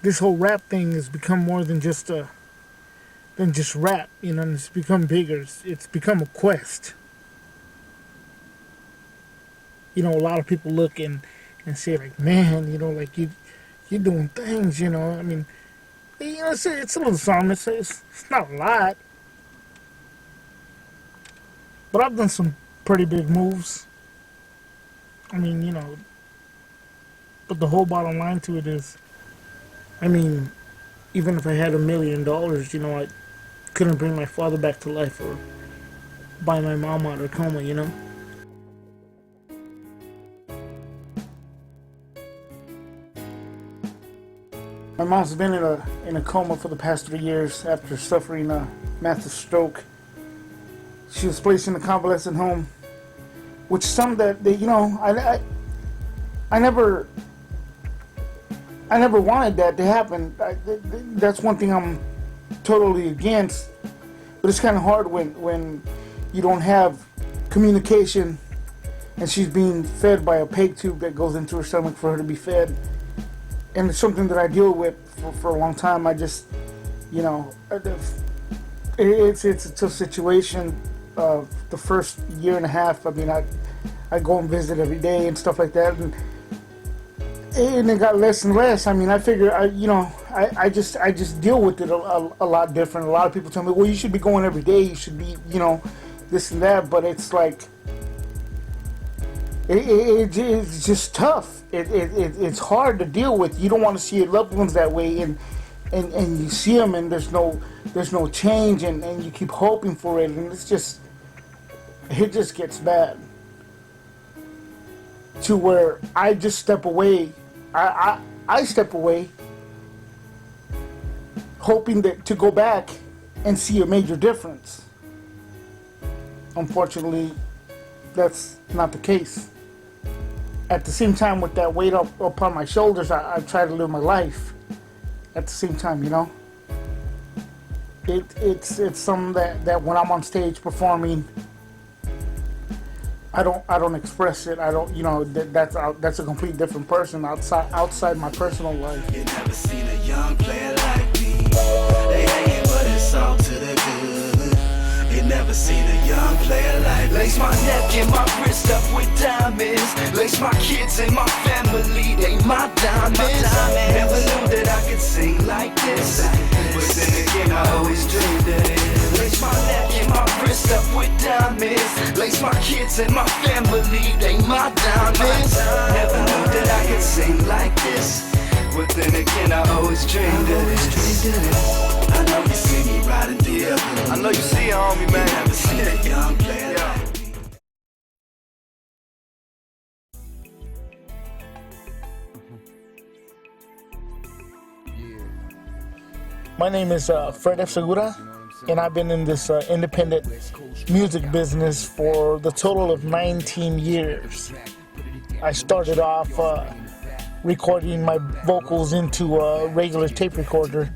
this whole rap thing has become more than just rap, and it's become bigger. It's become a quest. A lot of people look and say like, man, like you're doing things, I mean, it's a little something. It's not a lot, but I've done some pretty big moves. I mean, but the whole bottom line to it is, I mean, even if I had $1 million, I couldn't bring my father back to life or buy my mom out of coma. My mom's been in a coma for the past 3 years after suffering a massive stroke. She was placed in a convalescent home, which is something that I never wanted that to happen. That's one thing I'm totally against. But it's kind of hard when you don't have communication and she's being fed by a peg tube that goes into her stomach for her to be fed. And it's something that I deal with for a long time. I just, it's a tough situation. The first year and a half, I mean, I go and visit every day and stuff like that. And it got less and less. I mean, I figure, I just deal with it a lot different. A lot of people tell me, well, you should be going every day. You should be, this and that. But it's like, it's just tough. It's hard to deal with. You don't want to see your loved ones that way, and you see them, and there's no change, and you keep hoping for it, and it just gets bad to where I just step away. I step away, hoping that to go back and see a major difference. Unfortunately, that's not the case. At the same time, with that weight up upon my shoulders, I try to live my life. At the same time, it's something that when I'm on stage performing, I don't express it. I don't, that's a complete different person outside my personal life. You never seen a young player like me. They hanging, but it's all to the good. You never seen a young player like me. Lace my neck and my wrist up with diamonds. Lace my kids and my family, they my diamonds. Never knew that I could sing like this, but then again I always dreamed it. Lace my neck and my wrist up with diamonds. Lace my kids and my family, they my diamonds. Never knew that I could sing like this, but then again I always dreamed it. I know you see me riding the other. I know you see it, homie, man. You never seen a young player like me. My name is Fred F. Segura, and I've been in this independent music business for the total of 19 years. I started off recording my vocals into a regular tape recorder,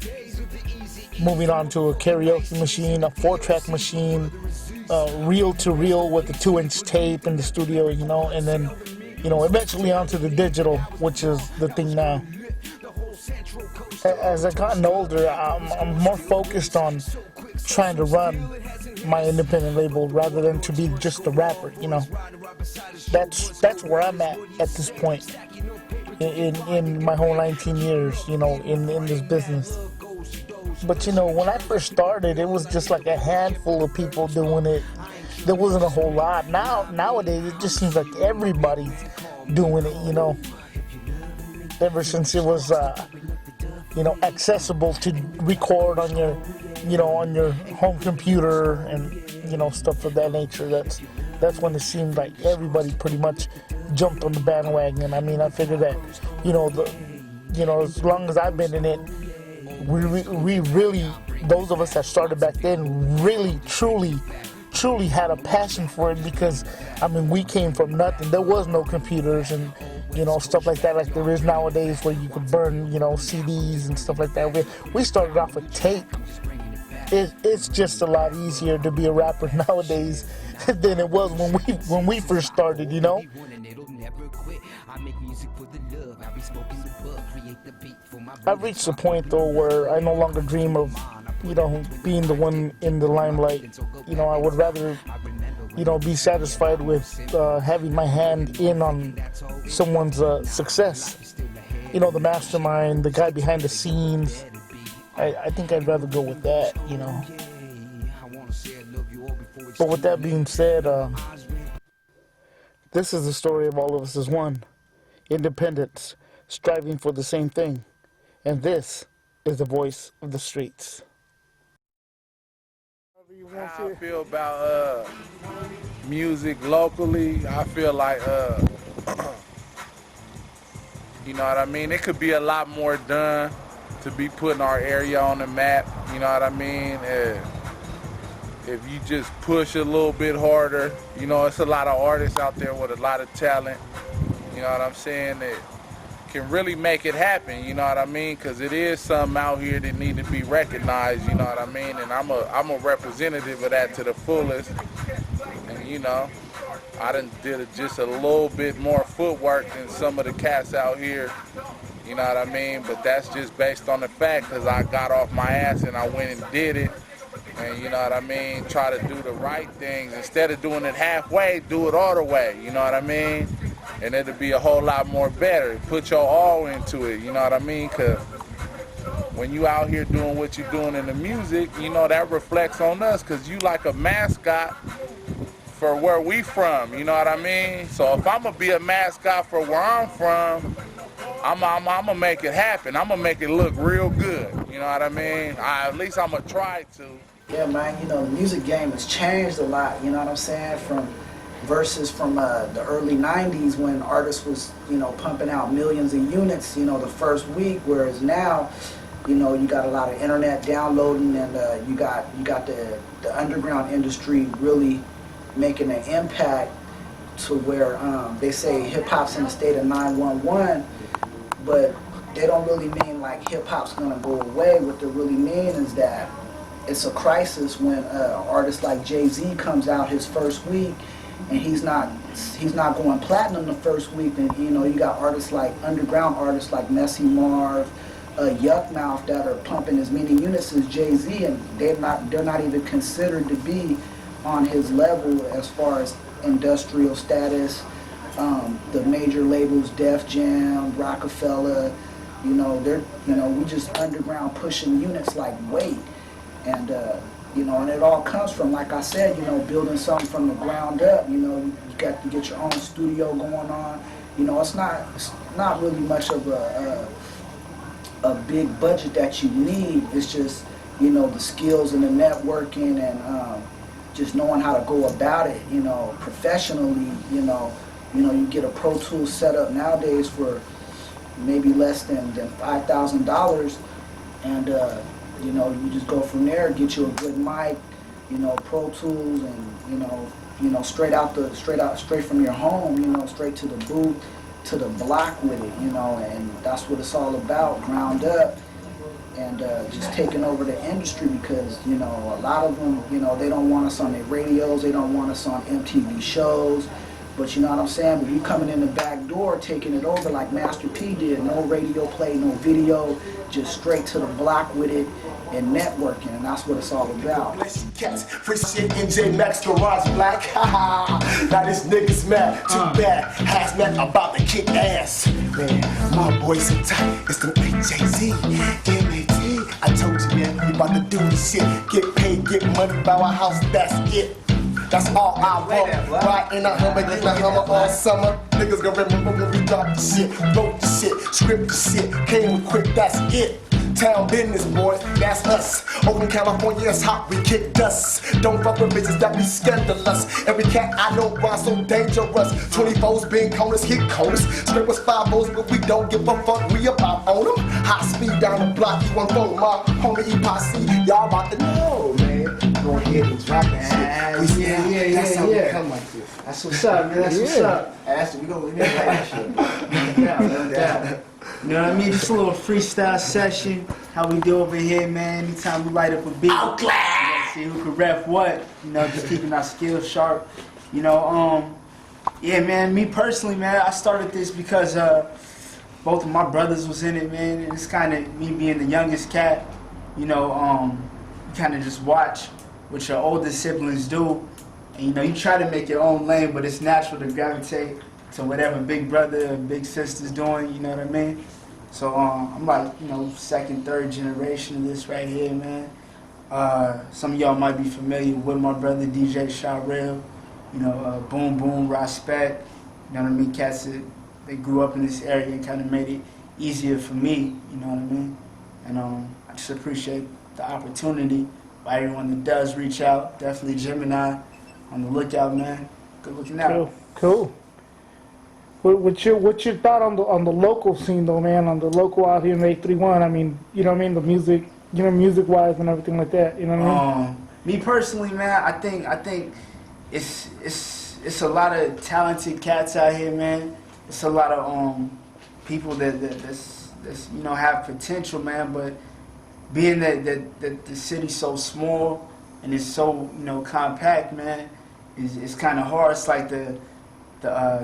moving on to a karaoke machine, a 4-track machine, reel-to-reel with a 2-inch tape in the studio, and then, eventually onto the digital, which is the thing now. As I've gotten older, I'm more focused on trying to run my independent label rather than to be just a rapper. That's where I'm at this point in my whole 19 years, in this business. But when I first started, it was just like a handful of people doing it. There wasn't a whole lot. Nowadays, it just seems like everybody's doing it. Ever since it was accessible to record on your on your home computer and stuff of that nature, that's when it seemed like everybody pretty much jumped on the bandwagon. I mean, I figured that as long as I've been in it, we really, those of us that started back then, really truly had a passion for it, because I mean, we came from nothing. There was no computers and stuff like that, like there is nowadays, where you could burn CDs and stuff like that. We started off with tape. It's just a lot easier to be a rapper nowadays than it was when we first started, you know. I've reached a point though where I no longer dream of, you know, being the one in the limelight. You know, I would rather, you know, be satisfied with having my hand in on someone's success. You know, the mastermind, the guy behind the scenes. I think I'd rather go with that, you know. But with that being said, this is the story of all of us as one. Independence, striving for the same thing. And this is the voice of the streets. How I feel about music locally, I feel like, you know what I mean? It could be a lot more done to be putting our area on the map, you know what I mean? If you just push a little bit harder, you know, it's a lot of artists out there with a lot of talent, you know what I'm saying, that can really make it happen, you know what I mean? Because it is something out here that need to be recognized, you know what I mean? And I'm a representative of that to the fullest. And you know, I done did just a little bit more footwork than some of the cats out here, you know what I mean? But that's just based on the fact because I got off my ass and I went and did it. And you know what I mean? Try to do the right things. Instead of doing it halfway, do it all the way, you know what I mean? And it'll be a whole lot more better. Put your all into it, you know what I mean? Because when you out here doing what you're doing in the music, you know, that reflects on us because you like a mascot for where we from, you know what I mean? So if I'm going to be a mascot for where I'm from, I'm gonna make it happen. I'm gonna make it look real good, you know what I mean? At least I'm gonna try to. Yeah, man, you know, the music game has changed a lot, you know what I'm saying? Versus from the early 90s when artists was, you know, pumping out millions of units, you know, the first week, whereas now, you know, you got a lot of internet downloading and you got the underground industry really making an impact to where they say hip-hop's in a state of 911, but they don't really mean like hip-hop's gonna go away. What they really mean is that it's a crisis when an artist like Jay-Z comes out his first week and he's not going platinum the first week, and you know, you got artists like underground artists like Messy Marv, Yuck Mouth that are pumping as many units as Jay-Z, and they're not even considered to be on his level as far as industrial status. The major labels, Def Jam, Rockefeller, you know, we just underground pushing units like weight, and you know, and it all comes from, like I said, you know, building something from the ground up. You know, you got to get your own studio going on. You know, it's not really much of a big budget that you need. It's just, you know, the skills and the networking and just knowing how to go about it, you know, professionally. You know, you get a Pro Tools setup nowadays for maybe less than $5,000, and you know, you just go from there, get you a good mic, you know, Pro Tools, and you know, straight from your home, you know, straight to the booth, to the block with it, you know, and that's what it's all about, ground up, and just taking over the industry, because, you know, a lot of them, you know, they don't want us on their radios, they don't want us on MTV shows, but you know what I'm saying? But you coming in the back door, taking it over like Master P did, no radio play, no video, just straight to the block with it and networking, and that's what it's all about. Cats, free shit, NJ Max Garage Black, haha. Now this nigga's mad, too bad. Hazmat about to kick ass. Man, my boys so tight, it's the HJZ, MAT. I told you, man, we about to do this shit. Get paid, get money, buy a house, that's it. That's all I want. Ride in a Hummer, get a Hummer all summer. Niggas gonna remember when we drop the shit, wrote the shit, script the shit, came with quick, that's it. Town business, boy, that's us. Oakland, California, it's hot, we kick dust. Don't fuck with bitches that be scandalous. Every cat I know run so dangerous. 24s being corners, hit corners. Straight was 5-0s, but we don't give a fuck, we about on them. High speed down the block, you want roll my homie E-Posse. Y'all about to know, man. Go ahead and drop that shit. That's how we come like this. That's what's up, man. That's what's up. Ashley, we gonna leave it like that shit. No doubt. You know what I mean? Just a little freestyle session. How we do over here, man. Anytime we light up a beat. Outlast! see who could rep what. You know, just keeping our skills sharp. You know, yeah, man. Me personally, man, I started this because both of my brothers was in it, man. And it's kind of me being the youngest cat. You know, you kind of just watch what your older siblings do, and you know, you try to make your own lane, but it's natural to gravitate to whatever big brother or big sister's doing. You know what I mean? So I'm like, you know, second, third generation of this right here, man. Some of y'all might be familiar with my brother DJ Shawrell, you know, Boom Boom, Respect, you know what I mean? Cats that they grew up in this area and kind of made it easier for me, you know what I mean? And I just appreciate the opportunity by everyone that does reach out. Definitely Gemini, on the lookout, man. Good looking out. Cool. What's your thought on the local scene though, man? On the local out here in 831. I mean, you know what I mean? The music, you know, music wise and everything like that. You know what I mean? Me personally, man, I think it's a lot of talented cats out here, man. It's a lot of people that's you know, have potential, man. But being that the city's so small and it's so, you know, compact, man, it's kind of hard. It's like the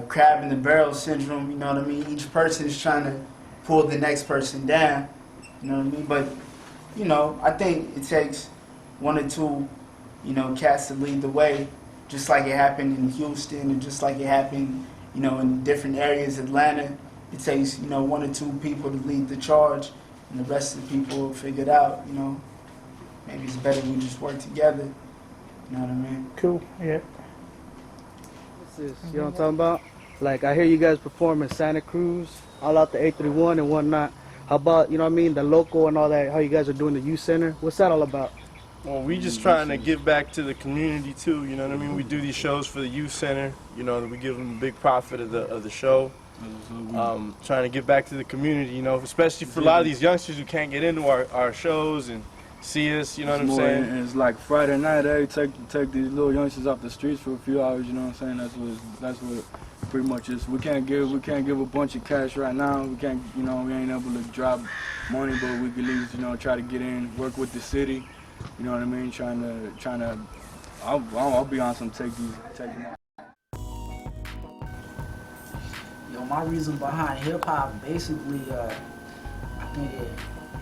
crab in the barrel syndrome, you know what I mean? Each person is trying to pull the next person down, you know what I mean? But, you know, I think it takes one or two, you know, cats to lead the way, just like it happened in Houston and just like it happened, you know, in different areas, Atlanta. It takes, you know, one or two people to lead the charge, and the rest of the people will figure it out, you know? Maybe it's better we just work together, you know what I mean? Cool, yeah. You know what I'm talking about? Like, I hear you guys perform in Santa Cruz, all out the 831 and whatnot. How about, you know what I mean, the local and all that, how you guys are doing the youth center? What's that all about? Well, we just trying to give back to the community too, you know what I mean? We do these shows for the youth center, you know, we give them a big profit of the show. Trying to give back to the community, you know, especially for a lot of these youngsters who can't get into our shows and see us, you know what I'm saying? And it's like Friday night, take these little youngsters off the streets for a few hours, you know what I'm saying? That's what pretty much is. We can't give a bunch of cash right now. We can't, you know, we ain't able to drop money, but we can at least, you know, try to get in, work with the city, you know what I mean? Trying to I'll be on some take them out. Yo, my reason behind hip hop, basically, I think it,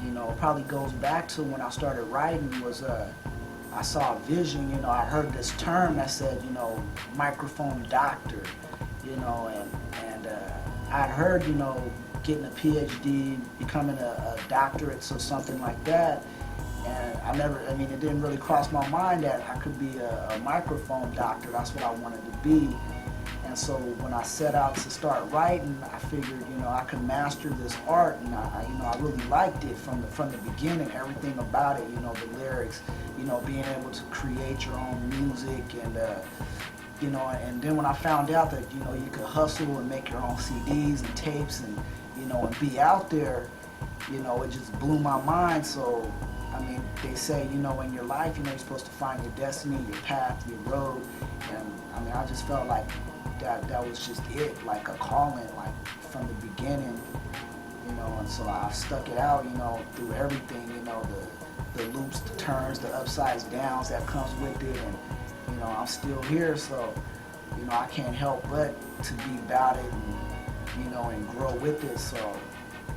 you know, probably goes back to when I started writing. Was I saw a vision, you know, I heard this term that said, you know, microphone doctor, you know, and I'd heard, you know, getting a PhD, becoming a doctorate or something like that. And I mean, it didn't really cross my mind that I could be a microphone doctor. That's what I wanted to be. And so when I set out to start writing, I figured, you know, I could master this art, and I really liked it from the beginning. Everything about it, you know, the lyrics, you know, being able to create your own music, and you know, and then when I found out that, you know, you could hustle and make your own CDs and tapes, and you know, and be out there, you know, it just blew my mind. So, I mean, they say, you know, in your life, you know, you're supposed to find your destiny, your path, your road, and I mean, I just felt like that was just it, like a calling, like from the beginning, you know. And so I've stuck it out, you know, through everything, you know, the loops, the turns, the upsides, downs that comes with it, and you know, I'm still here, so you know, I can't help but to be about it, and you know, and grow with it. So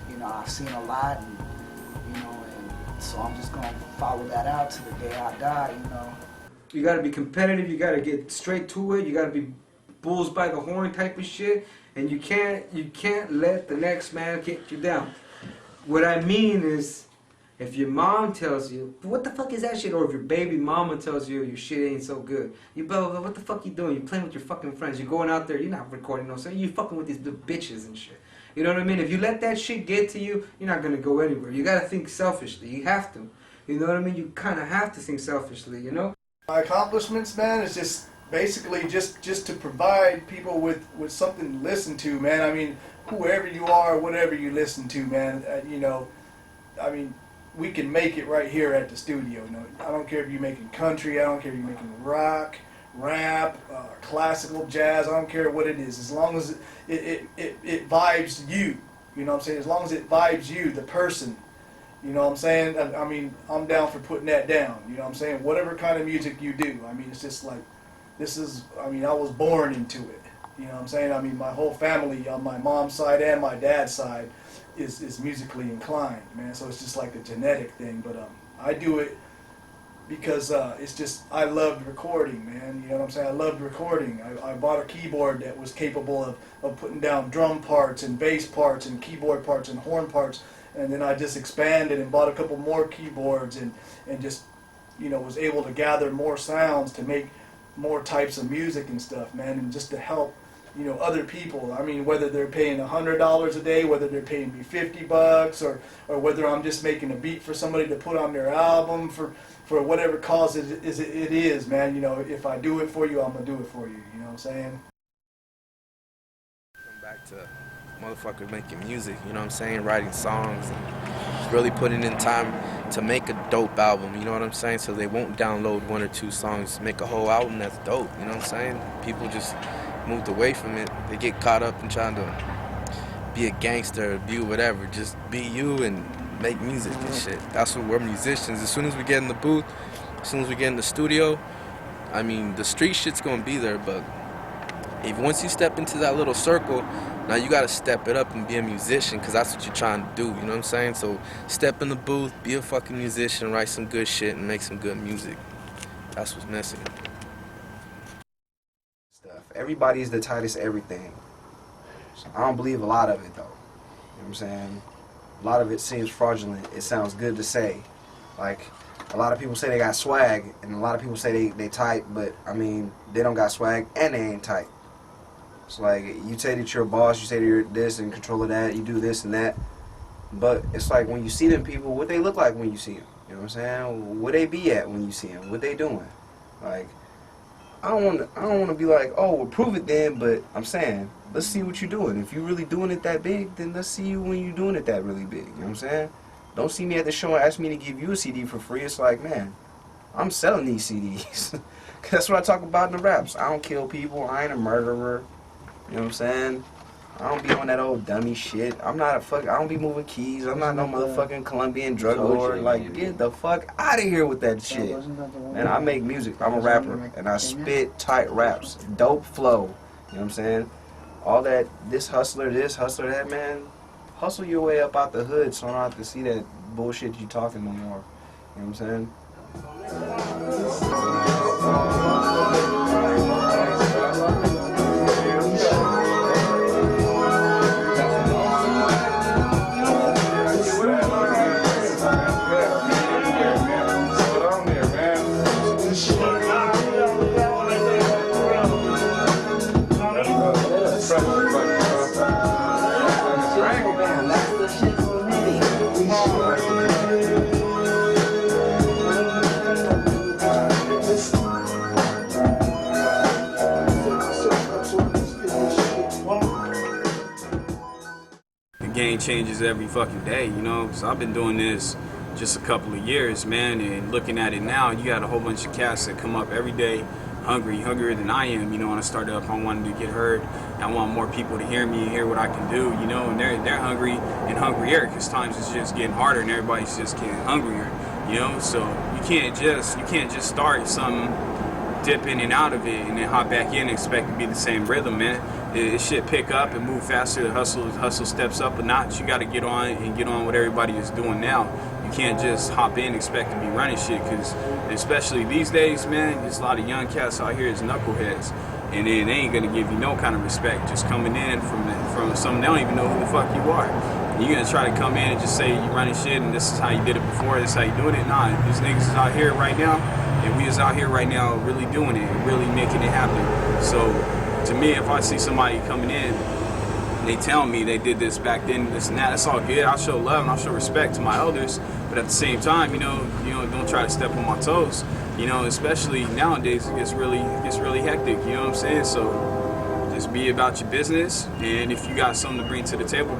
you know, I've seen a lot, and you know, and so I'm just gonna follow that out to the day I die, you know. You gotta be competitive, you gotta get straight to it, you gotta be bulls by the horn type of shit, and you can't let the next man kick you down. What I mean is, if your mom tells you, what the fuck is that shit? Or if your baby mama tells you your shit ain't so good, you blah blah blah, what the fuck you doing? You're playing with your fucking friends, you're going out there, you're not recording no shit, you're fucking with these little bitches and shit. You know what I mean? If you let that shit get to you, you're not gonna go anywhere. You gotta think selfishly, you have to. You know what I mean? You kinda have to think selfishly, you know? My accomplishments, man, is just basically just to provide people with something to listen to, man. I mean, whoever you are, whatever you listen to, man, you know, I mean, we can make it right here at the studio. You know, I don't care if you're making country, I don't care if you're making rock, rap, classical, jazz, I don't care what it is, as long as it vibes you, you know what I'm saying? As long as it vibes you, the person, You know what I'm saying? I mean, I'm down for putting that down. You know what I'm saying? Whatever kind of music you do. I mean, it's just like, I was born into it. You know what I'm saying? I mean, my whole family on my mom's side and my dad's side is musically inclined, man. So it's just like a genetic thing. But I do it because it's just, I loved recording, man. You know what I'm saying? I loved recording. I bought a keyboard that was capable of putting down drum parts and bass parts and keyboard parts and horn parts. And then I just expanded and bought a couple more keyboards and just, you know, was able to gather more sounds to make more types of music and stuff, man. And just to help, you know, other people. I mean, whether they're paying $100 a day, whether they're paying me $50, or whether I'm just making a beat for somebody to put on their album for whatever cause it is, man. You know, if I do it for you, I'm gonna do it for you. You know what I'm saying? Come back to motherfuckers making music. You know what I'm saying? Writing songs, and really putting in time to make a dope album. You know what I'm saying? So they won't download 1 or 2 songs, make a whole album that's dope. You know what I'm saying? People just moved away from it. They get caught up in trying to be a gangster, be whatever. Just be you and make music and shit. That's what we're musicians. As soon as we get in the booth, as soon as we get in the studio, I mean, the street shit's gonna be there, but once you step into that little circle, now you gotta step it up and be a musician, because that's what you're trying to do, you know what I'm saying? So step in the booth, be a fucking musician, write some good shit, and make some good music. That's what's missing. Everybody's the tightest everything. So I don't believe a lot of it, though. You know what I'm saying? A lot of it seems fraudulent. It sounds good to say. Like, a lot of people say they got swag, and a lot of people say they tight, but, I mean, they don't got swag, and they ain't tight. It's like, you say that you're a boss, you say that you're this and control of that, you do this and that, but it's like, when you see them people, what they look like when you see them? You know what I'm saying? Where they be at when you see them? What they doing? Like, I don't want to be like, oh, well, prove it then, but I'm saying, let's see what you're doing. If you're really doing it that big, then let's see you when you're doing it that really big. You know what I'm saying? Don't see me at the show and ask me to give you a CD for free. It's like, man, I'm selling these CDs. That's what I talk about in the raps. I don't kill people. I ain't a murderer. You know what I'm saying? I don't be on that old dummy shit. I don't be moving keys. I'm not no motherfucking Colombian drug lord. Like, get the fuck out of here with that shit. Man, I make music. I'm a rapper. And I spit tight raps. Dope flow. You know what I'm saying? All that, this, hustler that, man. Hustle your way up out the hood so I don't have to see that bullshit you talking no more. You know what I'm saying? Game changes every fucking day, you know. So I've been doing this just a couple of years, man, and looking at it now, you got a whole bunch of cats that come up every day hungrier than I am, you know. When I started up, I wanted to get heard. I want more people to hear me, hear what I can do, you know, and they're hungry and hungrier, because times is just getting harder and everybody's just getting hungrier, you know. So you can't just start something, dip in and out of it, and then hop back in and expect to be the same rhythm, man. It should pick up and move faster. The hustle steps up a notch. You got to get on what everybody is doing now. You can't just hop in and expect to be running shit, because especially these days, man, there's a lot of young cats out here as knuckleheads, and then they ain't gonna give you no kind of respect just coming in from something they don't even know who the fuck you are. You're gonna try to come in and just say you running shit and this is how you did it before, this is how you doing it. Nah, these niggas is out here right now, and we is out here right now really doing it, really making it happen. So to me, if I see somebody coming in, they tell me they did this back then, this and that, that's all good. I'll show love and I'll show respect to my elders, but at the same time, you know, don't try to step on my toes. You know, especially nowadays, it gets really hectic. You know what I'm saying? So just be about your business, and if you got something to bring to the table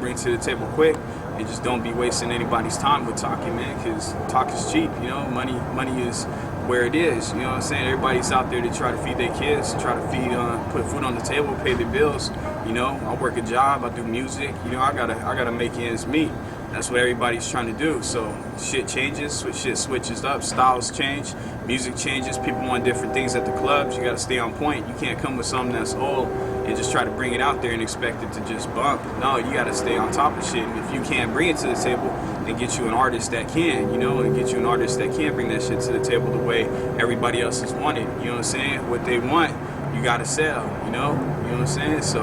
quick, and just don't be wasting anybody's time with talking, man, because talk is cheap. You know, money is where it is. You know what I'm saying? Everybody's out there to try to feed their kids, try to put food on the table, pay their bills. You know, I work a job, I do music. You know, I gotta make ends meet. that's what everybody's trying to do. So shit changes, shit switches up, styles change, music changes, people want different things at the clubs. You gotta stay on point. You can't come with something that's old and just try to bring it out there and expect it to just bump. No, you gotta stay on top of shit. And if you can't bring it to the table, then get you an artist that can, you know, and get you an artist that can bring that shit to the table the way everybody else has wanted. You know what I'm saying? What they want, you gotta sell, you know? You know what I'm saying? So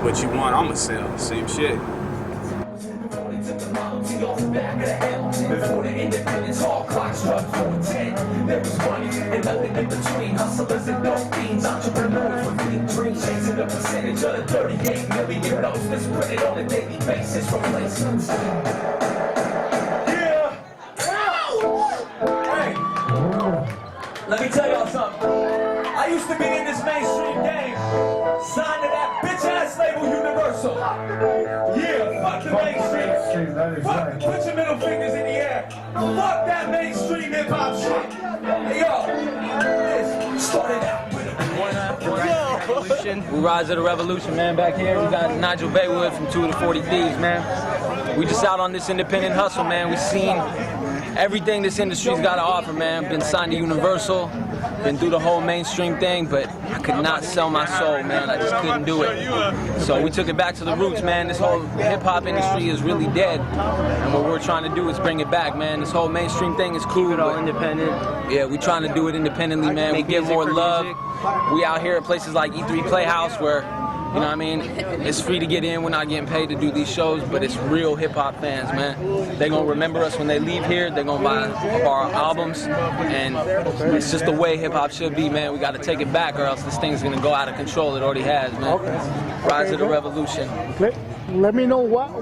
what you want, I'ma sell. Same shit. Before the independence, all clocks struck 4:10. There was money and nothing in between. Hustlers and dope fiends, entrepreneurs with big dreams, chasing the percentage of the 38 million notes that's printed on a daily basis from places. Yeah. Hey, let me tell y'all something. I used to be in this mainstream game, signed to that bitch ass label Universal. Yeah, fuck the mainstream. Fuck, put your middle fingers in the air. Fuck that mainstream hip hop shit. Hey yo, this started out with a We rise of the revolution, man. Back here, we got Nigel Baywood from 2 of the 40 Thieves, man. We just out on this independent hustle, man. We seen everything this industry's got to offer, man. Been signed to Universal, been through the whole mainstream thing, but I could not sell my soul, man. I just couldn't do it. So we took it back to the roots, man. This whole hip-hop industry is really dead, and what we're trying to do is bring it back, man. This whole mainstream thing is cool, but independent. Yeah, we trying to do it independently, man. We give more love. We out here at places like E3 Playhouse where, you know what I mean, it's free to get in. We're not getting paid to do these shows, but it's real hip-hop fans, man. They're going to remember us when they leave here. They're going to buy our albums, and it's just the way hip-hop should be, man. We got to take it back, or else this thing's going to go out of control. It already has, man. Okay. Rise of the revolution. Let me know what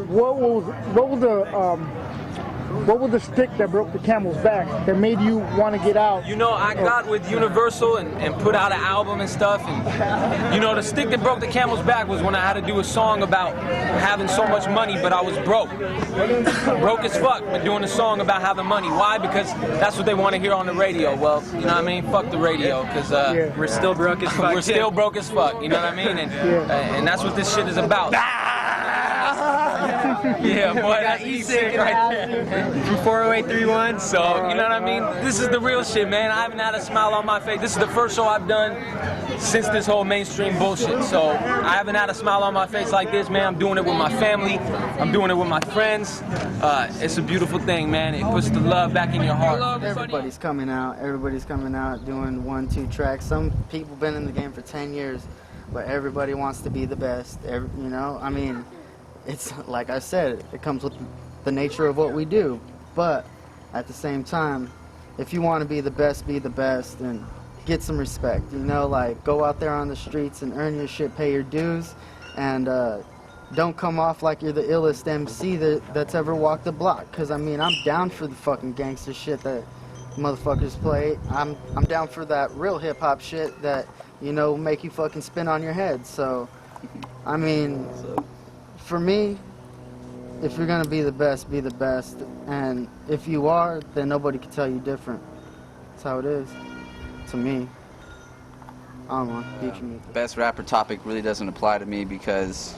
was the stick that broke the camel's back that made you want to get out? You know, I got with Universal and put out an album and stuff, and you know, the stick that broke the camel's back was when I had to do a song about having so much money, but I was broke. Broke as fuck, but doing a song about having money. Why? Because that's what they want to hear on the radio. Well, you know what I mean? Fuck the radio, because we're still broke as fuck. We're still broke as fuck, you know what I mean? And that's what this shit is about. Yeah, boy, that's E-Sick right there. From 40831. So, you know what I mean? This is the real shit, man. I haven't had a smile on my face. This is the first show I've done since this whole mainstream bullshit. So, I haven't had a smile on my face like this, man. I'm doing it with my family. I'm doing it with my friends. It's a beautiful thing, man. It puts the love back in your heart. Everybody's coming out. Everybody's coming out doing 1-2 tracks. Some people been in the game for 10 years, but everybody wants to be the best. You know, I mean, it's like I said, it comes with the nature of what we do. But at the same time, if you want to be the best and get some respect. You know, like, go out there on the streets and earn your shit, pay your dues, and don't come off like you're the illest MC that's ever walked the block. Because, I mean, I'm down for the fucking gangster shit that motherfuckers play. I'm down for that real hip-hop shit that, you know, make you fucking spin on your head. So, I mean, for me, if you're gonna be the best, be the best. And if you are, then nobody can tell you different. That's how it is, to me. I don't know, Best rapper topic really doesn't apply to me because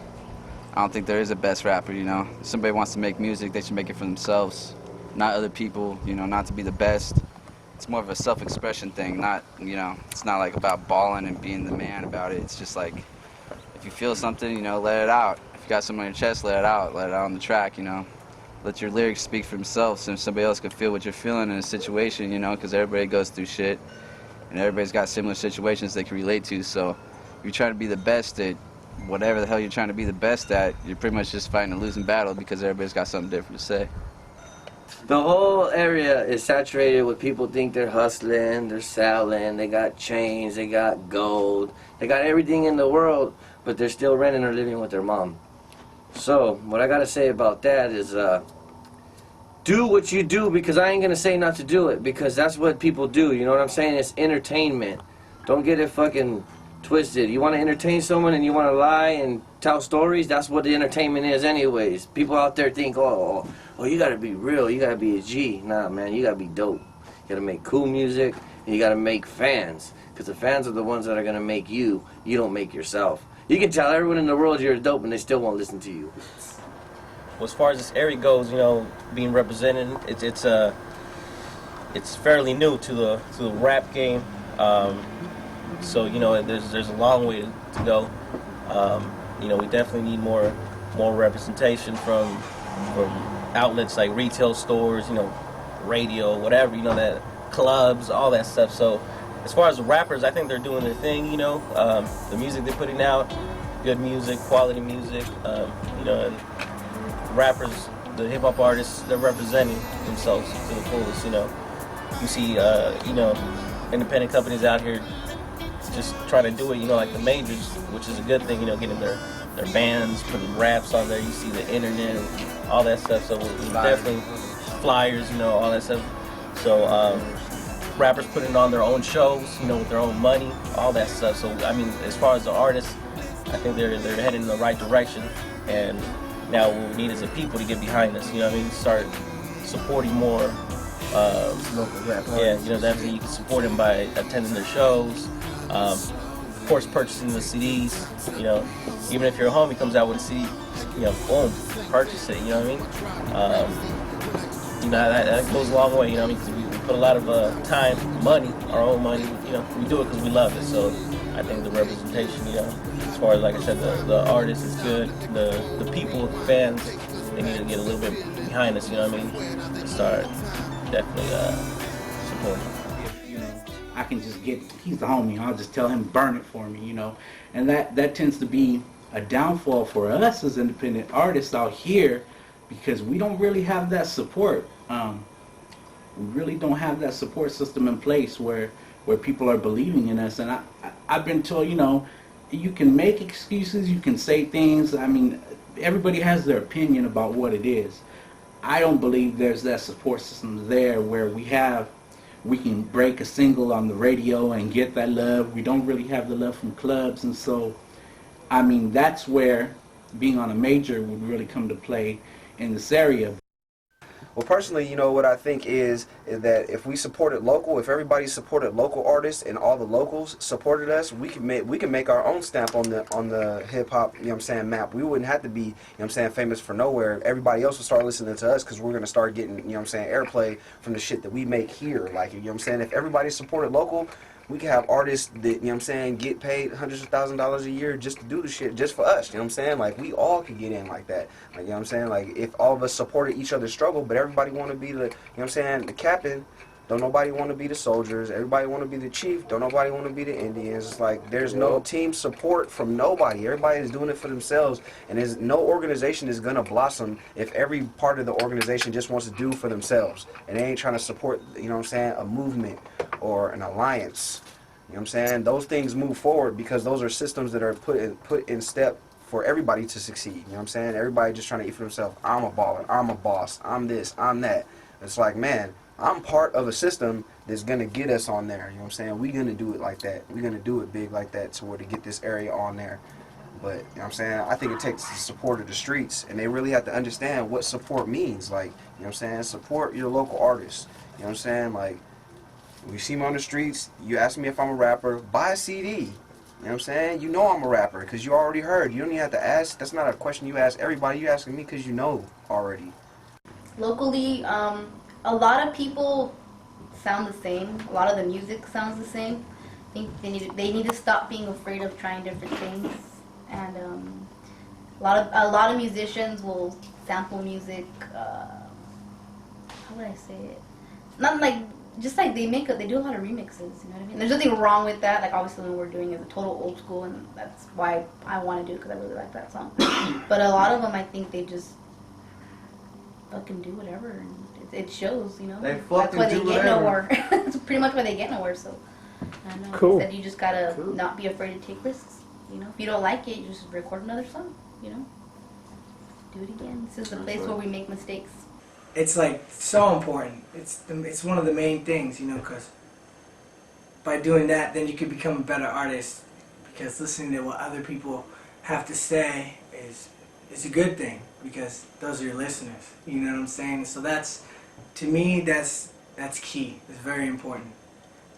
I don't think there is a best rapper, you know. If somebody wants to make music, they should make it for themselves, not other people, you know, not to be the best. It's more of a self-expression thing, not, you know, it's not like about balling and being the man about it. It's just like, if you feel something, you know, let it out. If you got something on your chest, let it out on the track, you know. Let your lyrics speak for themselves so somebody else can feel what you're feeling in a situation, you know, because everybody goes through shit. And everybody's got similar situations they can relate to, so if you're trying to be the best at whatever the hell you're trying to be the best at, you're pretty much just fighting a losing battle because everybody's got something different to say. The whole area is saturated with people think they're hustling, they're selling, they got chains, they got gold, they got everything in the world, but they're still renting or living with their mom. So, what I gotta say about that is, do what you do, because I ain't gonna say not to do it, because that's what people do, you know what I'm saying? It's entertainment. Don't get it fucking twisted. You wanna entertain someone and you wanna lie and tell stories, that's what the entertainment is anyways. People out there think, oh, you gotta be real, you gotta be a G. Nah, man, you gotta be dope. You gotta make cool music, and you gotta make fans, because the fans are the ones that are gonna make you. You don't make yourself. You can tell everyone in the world you're dope and they still won't listen to you. as far as this area goes, being represented, it's fairly new to the rap game. So there's a long way to go. We definitely need more representation from outlets like retail stores, radio, whatever, that clubs, all that stuff. So as far as the rappers, I think they're doing their thing. The music they're putting out, good music, quality music. And rappers, the hip hop artists, they're representing themselves to the fullest. You see, independent companies out here just trying to do it, like the majors, which is a good thing, getting their bands, putting raps on there. You see the internet, all that stuff. So we definitely flyers, all that stuff. So rappers putting on their own shows, with their own money, all that stuff. So I mean, as far as the artists, I think they're heading in the right direction. And now what we need is the people to get behind us. Start supporting more local rap artists. Definitely you can support them by attending their shows. Of course, purchasing the CDs. Even if your homie comes out with a CD, boom, purchase it. You know what I mean? That goes a long way. Because we put a lot of time, money, our own money. We do it because we love it. So I think the representation, as far as like I said, the artist is good. The people, the fans, they need to get a little bit behind us. You know what I mean? Start definitely supporting. I can just he's the homie, I'll just tell him burn it for me, and that tends to be a downfall for us as independent artists out here, because we don't really have that support. We really don't have that support system in place where people are believing in us. And I've been told, you can make excuses, you can say things. I mean, everybody has their opinion about what it is. I don't believe there's that support system there where we can break a single on the radio and get that love. We don't really have the love from clubs. And so, I mean, that's where being on a major would really come to play in this area. Well, personally, what I think is that if we supported local, if everybody supported local artists and all the locals supported us, we can make our own stamp on the hip hop, map. We wouldn't have to be, famous for nowhere. Everybody else will start listening to us because we're gonna start getting, airplay from the shit that we make here. Like, if everybody supported local, we can have artists that, get paid hundreds of $1,000s a year just to do the shit, just for us, Like, we all could get in like that. Like, Like, if all of us supported each other's struggle, but everybody want to be the, the captain, don't nobody want to be the soldiers, everybody want to be the chief, don't nobody want to be the Indians. It's like, there's no team support from nobody. Everybody is doing it for themselves, and there's no organization is going to blossom if every part of the organization just wants to do for themselves, and they ain't trying to support, a movement or an alliance. Those things move forward because those are systems that are put in step for everybody to succeed. Everybody just trying to eat for themselves. I'm a baller, I'm a boss, I'm this, I'm that. It's like, man, I'm part of a system that's gonna get us on there. We're gonna do it like that. We're gonna do it big like that to get this area on there. But I think it takes the support of the streets, and they really have to understand what support means. Like, support your local artists. Like, when you see me on the streets, you ask me if I'm a rapper, buy a CD. I'm a rapper because you already heard. You don't even have to ask. That's not a question you ask everybody. You're asking me because you know already. Locally, a lot of people sound the same. A lot of the music sounds the same. I think they need to stop being afraid of trying different things. And a lot of musicians will sample music. How would I say it? Not like. Just like they do a lot of remixes, you know what I mean? There's nothing wrong with that. Like, obviously what we're doing is a total old school, and that's why I want to do it, because I really like that song. But a lot of them, I think they just fucking do whatever, and it shows, They fucking that's why they do get whatever. nowhere. That's pretty much why they get nowhere. So I don't know. Cool. Instead, you just gotta not be afraid to take risks. If you don't like it, you just record another song. Do it again. This is the place where we make mistakes. It's like so important. It's one of the main things, because by doing that, then you can become a better artist. Because listening to what other people have to say is a good thing, because those are your listeners. You know what I'm saying? So to me, that's key. It's very important.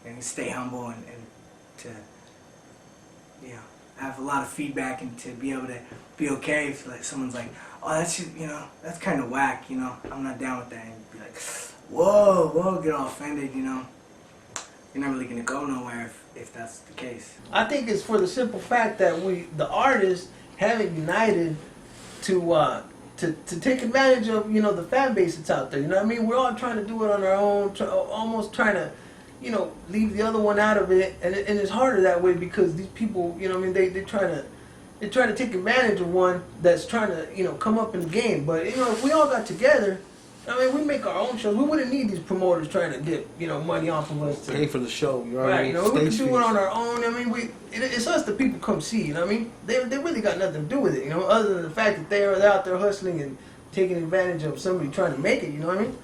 And stay humble and to have a lot of feedback and to be able to be okay if like someone's like, oh, that's just, you know, that's kind of whack, you know, I'm not down with that, and be like, whoa, get all offended, you know. You're not really gonna go nowhere if that's the case. I think it's for the simple fact that the artists, haven't united to take advantage of, you know, the fan base that's out there. You know what I mean? We're all trying to do it on our own, almost trying to, you know, leave the other one out of it, and it's harder that way because these people, you know what I mean, they're trying to take advantage of one that's trying to, you know, come up in the game. But, you know, if we all got together, I mean, we make our own shows. We wouldn't need these promoters trying to get, you know, money off of us to pay for the show. You know what I right, mean? you know, we can Stage do it fees. on our own. I mean, it's us the people come see. You know what I mean? They really got nothing to do with it. You know, other than the fact that they're out there hustling and taking advantage of somebody trying to make it. You know what I mean?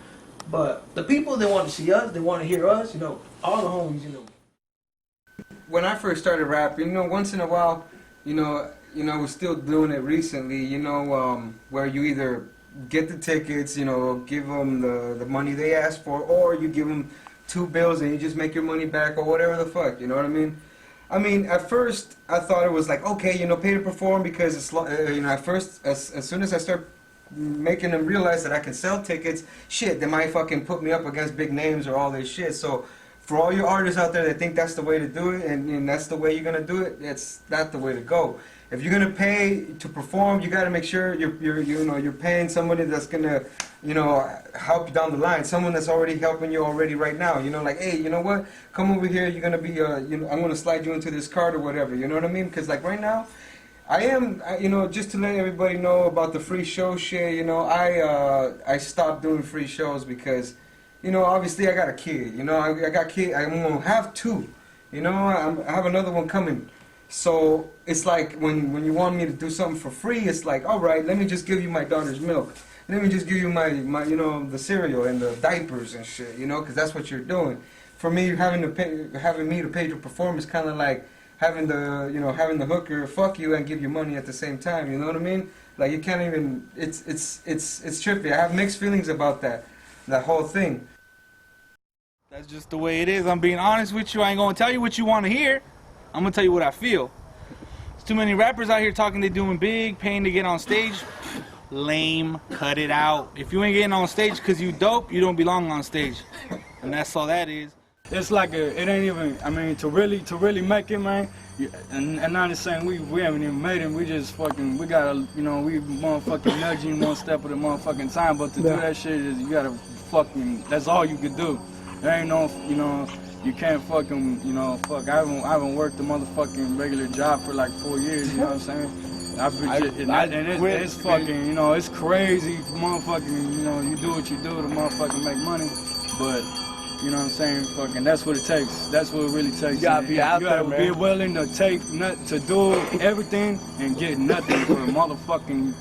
But the people, they want to see us. They want to hear us. You know, all the homies. You know. When I first started rapping, you know, once in a while, you know, we're still doing it recently. You know, where you either get the tickets, you know, give them the money they ask for, or you give them 2 bills and you just make your money back or whatever the fuck, you know what I mean? I mean, at first I thought it was like, okay, you know, pay to perform because it's, you know, at first, as soon as I start making them realize that I can sell tickets, shit, they might fucking put me up against big names or all this shit. So for all your artists out there that think that's the way to do it and that's the way you're gonna do it, it's not the way to go. If you're gonna pay to perform, you gotta make sure you're paying somebody that's gonna, you know, help you down the line. Someone that's already helping you already right now. You know, like, hey, you know what? Come over here. You're gonna be, you know, I'm gonna slide you into this card or whatever. You know what I mean? Because like right now, you know, just to let everybody know about the free show shit. You know, I stopped doing free shows because, you know, obviously I got a kid. You know, I got kid. I'm gonna have 2. You know, I have another one coming. So it's like when you want me to do something for free, it's like, all right, let me just give you my daughter's milk. Let me just give you my you know, the cereal and the diapers and shit, you know, because that's what you're doing. For me, having me to pay to perform is kind of like having the hooker fuck you and give you money at the same time. You know what I mean? Like you can't even. It's trippy. I have mixed feelings about that whole thing. That's just the way it is. I'm being honest with you. I ain't gonna tell you what you want to hear. I'm gonna tell you what I feel. There's too many rappers out here talking they doing big, paying to get on stage. Lame, cut it out. If you ain't getting on stage because you dope, you don't belong on stage. And that's all that is. It's like it ain't even, I mean, to really make it, man, and I'm just saying we haven't even made it, we just fucking, we gotta, you know, we motherfucking nudging one step at a motherfucking time, but to do that shit is, you gotta fucking, that's all you can do. There ain't no, you know, you can't fucking, you know, fuck, I haven't worked a motherfucking regular job for like 4 years, you know what I'm saying? It's fucking, you know, it's crazy, motherfucking, you know, you do what you do to motherfucking make money, but, you know what I'm saying, fucking, that's what it takes. That's what it really takes. You gotta be out there, man. You gotta be willing to to do everything and get nothing for a motherfucking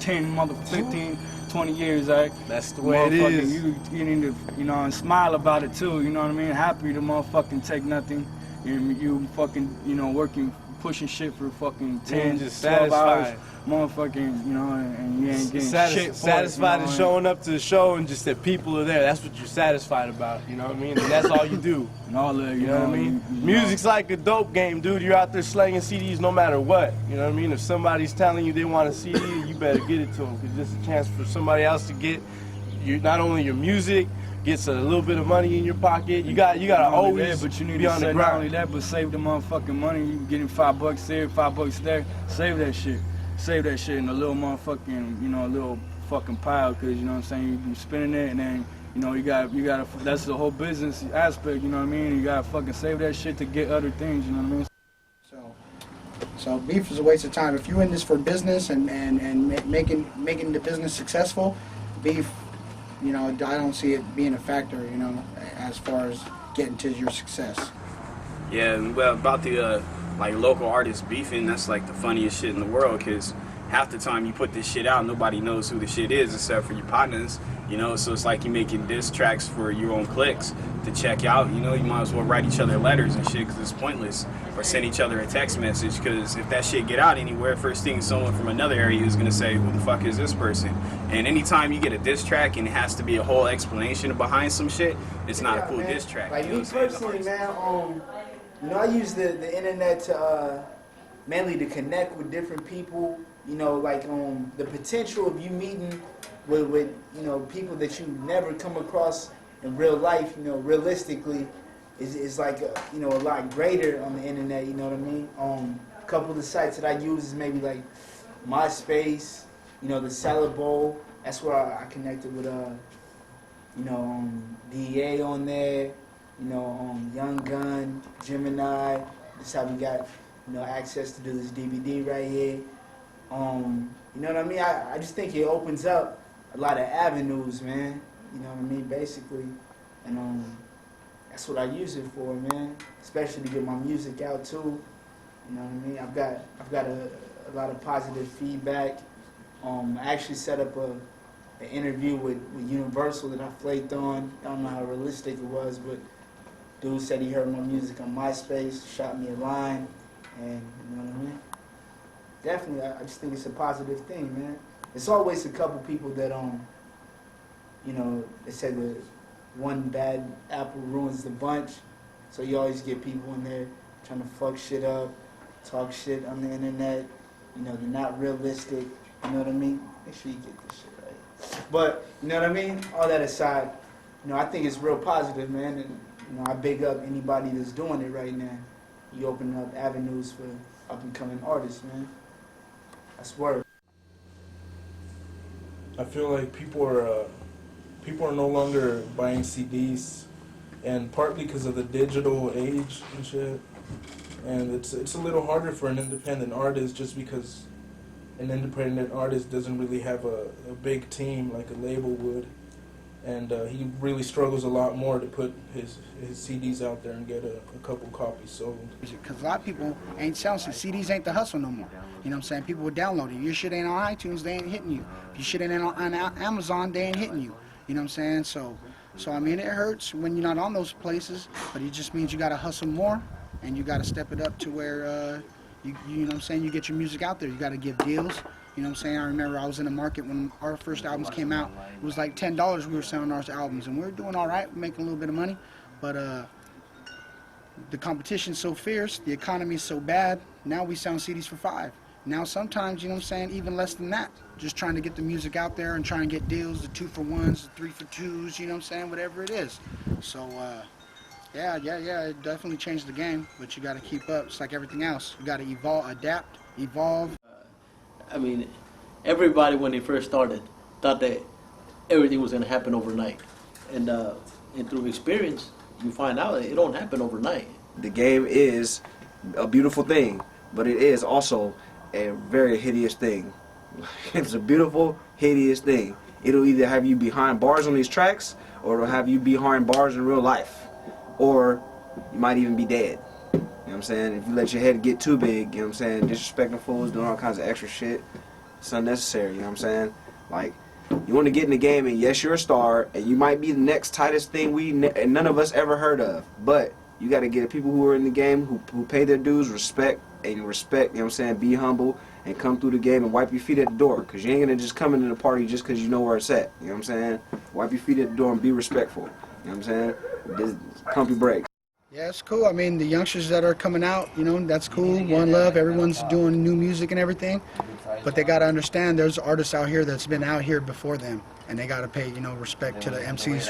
15, 20 years, right? That's the way it is. You need to, you know, and smile about it too, you know what I mean? Happy to motherfucking take nothing. You fucking, you know, working, pushing shit for fucking 10, just 12 hours, satisfied. Motherfucking, you know, and you ain't getting shit for satisfied it, you know, and showing up to the show and just that people are there. That's what you're satisfied about, you know what I mean? And that's all you do. And all that, you know what I mean? Music's like a dope game, dude. You're out there slanging CDs no matter what. You know what I mean? If somebody's telling you they want a CD, you better get it to them because it's a chance for somebody else to get not only your music, gets a little bit of money in your pocket. You gotta always but you need be to on the save, ground. not only that, but save the motherfucking money. You getting $5 there, $5 there. Save that shit. Save that shit in a little motherfucking, you know, a little fucking pile, cause you know what I'm saying. You be spending it, and then you know you gotta. That's the whole business aspect. You know what I mean. You gotta fucking save that shit to get other things. You know what I mean. So beef is a waste of time. If you're in this for business and making the business successful, beef, you know, I don't see it being a factor, you know, as far as getting to your success. Yeah, well, about the like local artists beefing, that's like the funniest shit in the world, because half the time you put this shit out, nobody knows who the shit is except for your partners, you know, so it's like you making diss tracks for your own clicks to check out, you know. You might as well write each other letters and shit because it's pointless, or send each other a text message, because if that shit get out anywhere, first thing someone from another area is going to say, who the fuck is this person? And anytime you get a diss track and it has to be a whole explanation behind some shit, it's not a cool man. diss track. Like you know me personally, man, you know, I use the internet mainly to connect with different people. You know, like the potential of you meeting with you know, people that you never come across in real life. You know, realistically, is like you know, a lot greater on the internet. You know what I mean? A couple of the sites that I use is maybe like MySpace. You know, the Salad Bowl. That's where I connected with you know, DEA on there. You know, Young Gun, Gemini. That's how we got, you know, access to do this DVD right here. You know what I mean? I just think it opens up a lot of avenues, man. You know what I mean? Basically, and that's what I use it for, man. Especially to get my music out too. You know what I mean? I've got a lot of positive feedback. I actually set up an interview with Universal that I flaked on. I don't know how realistic it was, but dude said he heard my music on MySpace, shot me a line, and you know what I mean? Definitely, I just think it's a positive thing, man. It's always a couple people that, you know, they say that one bad apple ruins the bunch, so you always get people in there trying to fuck shit up, talk shit on the internet, you know, they're not realistic, you know what I mean? Make sure you get this shit right. But, you know what I mean? All that aside, you know, I think it's real positive, man, and, you know, I big up anybody that's doing it right now. You open up avenues for up-and-coming artists, man. That's word. I feel like people are no longer buying CDs, and partly because of the digital age and shit. And it's a little harder for an independent artist just because an independent artist doesn't really have a big team like a label would. And he really struggles a lot more to put his CDs out there and get a couple copies sold. Because a lot of people ain't selling CDs, ain't the hustle no more. You know what I'm saying? People would download it. Your shit ain't on iTunes, they ain't hitting you. If your shit ain't on Amazon, they ain't hitting you. You know what I'm saying? So I mean, it hurts when you're not on those places, but it just means you got to hustle more, and you got to step it up to where, you know what I'm saying, you get your music out there. You got to give deals. You know what I'm saying? I remember I was in the market when our first albums came out. It was like $10 we were selling our albums, and we were doing all right, making a little bit of money. But the competition's so fierce, the economy's so bad, now we sound CDs for $5. Now sometimes, you know what I'm saying, even less than that. Just trying to get the music out there and trying to get deals, the 2-for-1s, the 3-for-2s, you know what I'm saying, whatever it is. So, yeah, it definitely changed the game, but you got to keep up. It's like everything else. You got to evolve. I mean, everybody when they first started thought that everything was going to happen overnight. And through experience, you find out that it don't happen overnight. The game is a beautiful thing, but it is also a very hideous thing. It's a beautiful, hideous thing. It'll either have you behind bars on these tracks, or it'll have you behind bars in real life. Or you might even be dead. You know what I'm saying? If you let your head get too big, you know what I'm saying, disrespecting fools, doing all kinds of extra shit, it's unnecessary, you know what I'm saying? Like, you want to get in the game, and yes, you're a star, and you might be the next tightest thing and none of us ever heard of, but you got to get people who are in the game, who pay their dues, respect, you know what I'm saying, be humble, and come through the game and wipe your feet at the door, because you ain't going to just come into the party just because you know where it's at, you know what I'm saying? Wipe your feet at the door and be respectful, you know what I'm saying? Just pump your brakes. Yeah, it's cool. I mean, the youngsters that are coming out, you know, that's cool. One love, everyone's doing new music and everything. But they got to understand there's artists out here that's been out here before them. And they got to pay, you know, respect to the MCs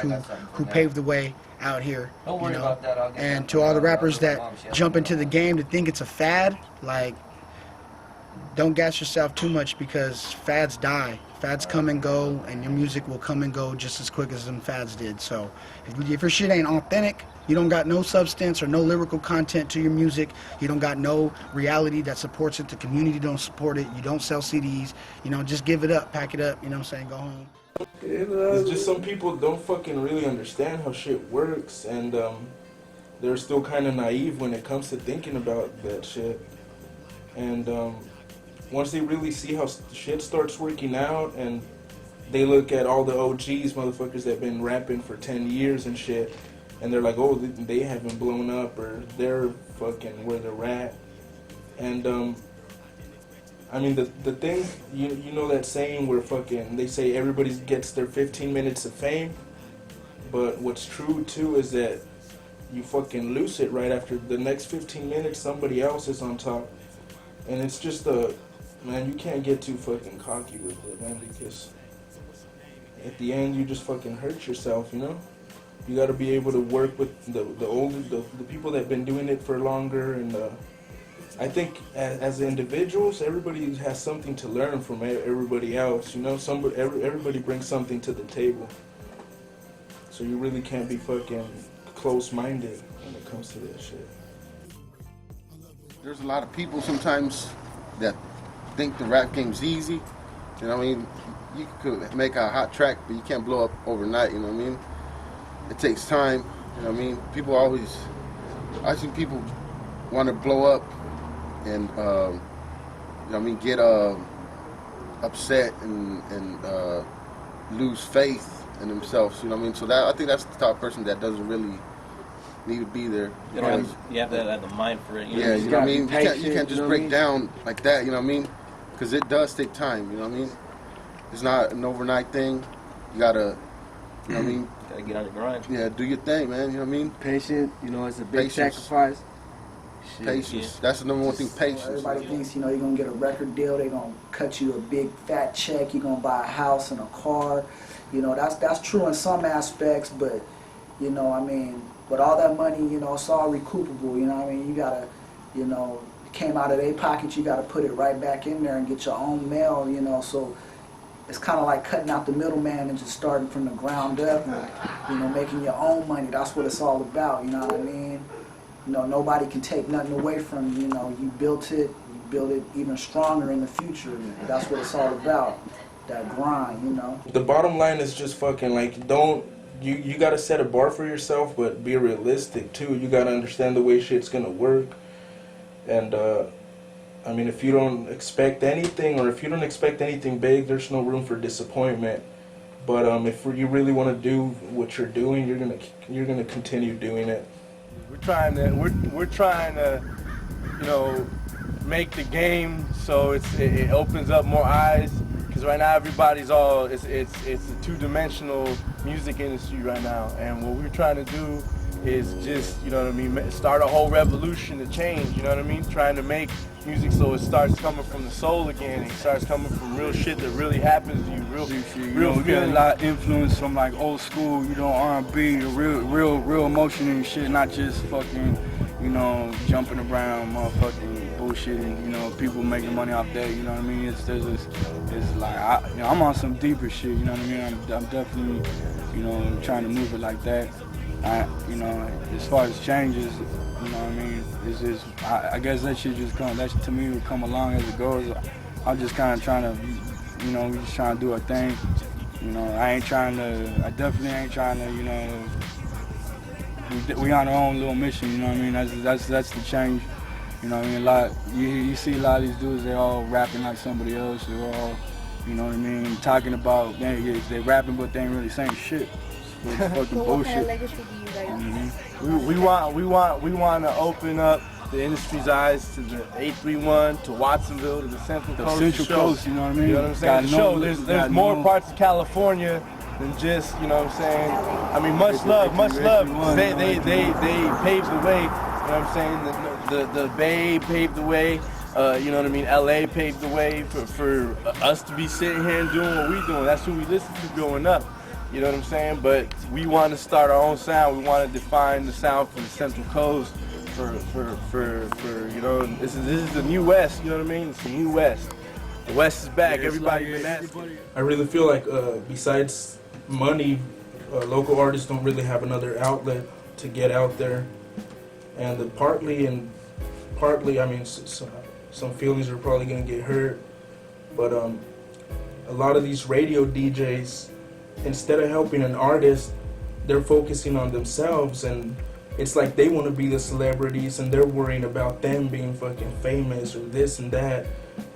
who paved the way out here, you know. And to all the rappers that jump into the game to think it's a fad, like, don't gas yourself too much because fads die. Fads come and go, and your music will come and go just as quick as them fads did. So if your shit ain't authentic, you don't got no substance or no lyrical content to your music, you don't got no reality that supports it, the community don't support it, you don't sell CDs, you know, just give it up, pack it up, you know what I'm saying, go home. It's just some people don't fucking really understand how shit works, and they're still kind of naive when it comes to thinking about that shit. And once they really see how shit starts working out, and they look at all the OGs, motherfuckers that have been rapping for 10 years and shit, and they're like, oh, they haven't blown up, or they're fucking where they're at. And I mean, the thing, you know that saying where fucking, they say everybody gets their 15 minutes of fame, but what's true too is that you fucking lose it right after the next 15 minutes, somebody else is on top. And it's just man, you can't get too fucking cocky with it, man, because at the end you just fucking hurt yourself, you know? You gotta be able to work with the older, the people that have been doing it for longer, and I think as individuals, everybody has something to learn from everybody else, you know? Everybody brings something to the table. So you really can't be fucking close-minded when it comes to that shit. There's a lot of people sometimes that think the rap game's easy. You know what I mean? You could make a hot track, but you can't blow up overnight, you know what I mean? It takes time, you know what I mean? I think people want to blow up and, you know what I mean, get upset and lose faith in themselves, you know what I mean? So I think that's the type of person that doesn't really need to be there. You have to have the mind for it. Yeah, you know what I mean? You can't just break down like that, you know what I mean? Because it does take time, you know what I mean? It's not an overnight thing. You gotta, you know what I mean? Gotta get on the grind. Yeah, do your thing, man, you know what I mean? Patient, you know, it's a big sacrifice. Patience. That's the number one thing, patience. Everybody thinks, you know, you're going to get a record deal, they're going to cut you a big fat check, you're going to buy a house and a car. You know, that's true in some aspects, but, you know, I mean, with all that money, you know, it's all recoupable, you know what I mean? You got to, you know, it came out of their pocket, you got to put it right back in there and get your own mail, you know, so it's kind of like cutting out the middleman and just starting from the ground up and, you know, making your own money. That's what it's all about, you know what I mean? You know, nobody can take nothing away from you. You know, you built it, you build it even stronger in the future. That's what it's all about, that grind, you know. The bottom line is just fucking like, you gotta set a bar for yourself, but be realistic too. You gotta understand the way shit's gonna work. And I mean, if you don't expect anything, or if you don't expect anything big, there's no room for disappointment. But if you really want to do what you're doing, you're gonna continue doing it. We're trying to, you know, make the game so it opens up more eyes. Because right now everybody's it's a two-dimensional music industry right now, and what we're trying to do is just, you know what I mean, start a whole revolution to change. You know what I mean? Trying to make music so it starts coming from the soul again. It starts coming from real shit that really happens to you, real We get a lot of influence from like old school, you know, R&B, real emotion and shit, not just fucking, you know, jumping around, motherfucking bullshitting. You know, people making money off that. You know what I mean? It's like you know, I'm on some deeper shit. You know what I mean? I'm definitely, you know, trying to move it like that. You know, as far as changes, you know what I mean, it's just, I guess that shit just come, that to me will come along as it goes. I'm just kind of trying to, you know, we just trying to do our thing. You know, I definitely ain't trying to, you know, we on our own little mission, you know what I mean, that's the change. You know what I mean, you see a lot of these dudes, they're all rapping like somebody else, they're all, you know what I mean, talking about, they rapping but they ain't really saying shit. It's fucking bullshit. What kind of legacy do you guys We want to open up the industry's eyes to the 831, to Watsonville, to the Central Coast. Central Coast, you know what I mean? You know what I'm saying? The show, there's more parts of California than just, you know what I'm saying? I mean, much love. They paved the way, you know what I'm saying? The Bay paved the way. You know what I mean? LA paved the way for us to be sitting here and doing what we're doing. That's who we listen to growing up. You know what I'm saying? But we want to start our own sound. We want to define the sound for the Central Coast. For you know, this is the new West. You know what I mean? It's the new West. The West is back. Everybody been asking. I really feel like besides money, local artists don't really have another outlet to get out there, and partly, I mean, some feelings are probably gonna get hurt, but a lot of these radio DJs, instead of helping an artist, they're focusing on themselves, and it's like they want to be the celebrities and they're worrying about them being fucking famous or this and that.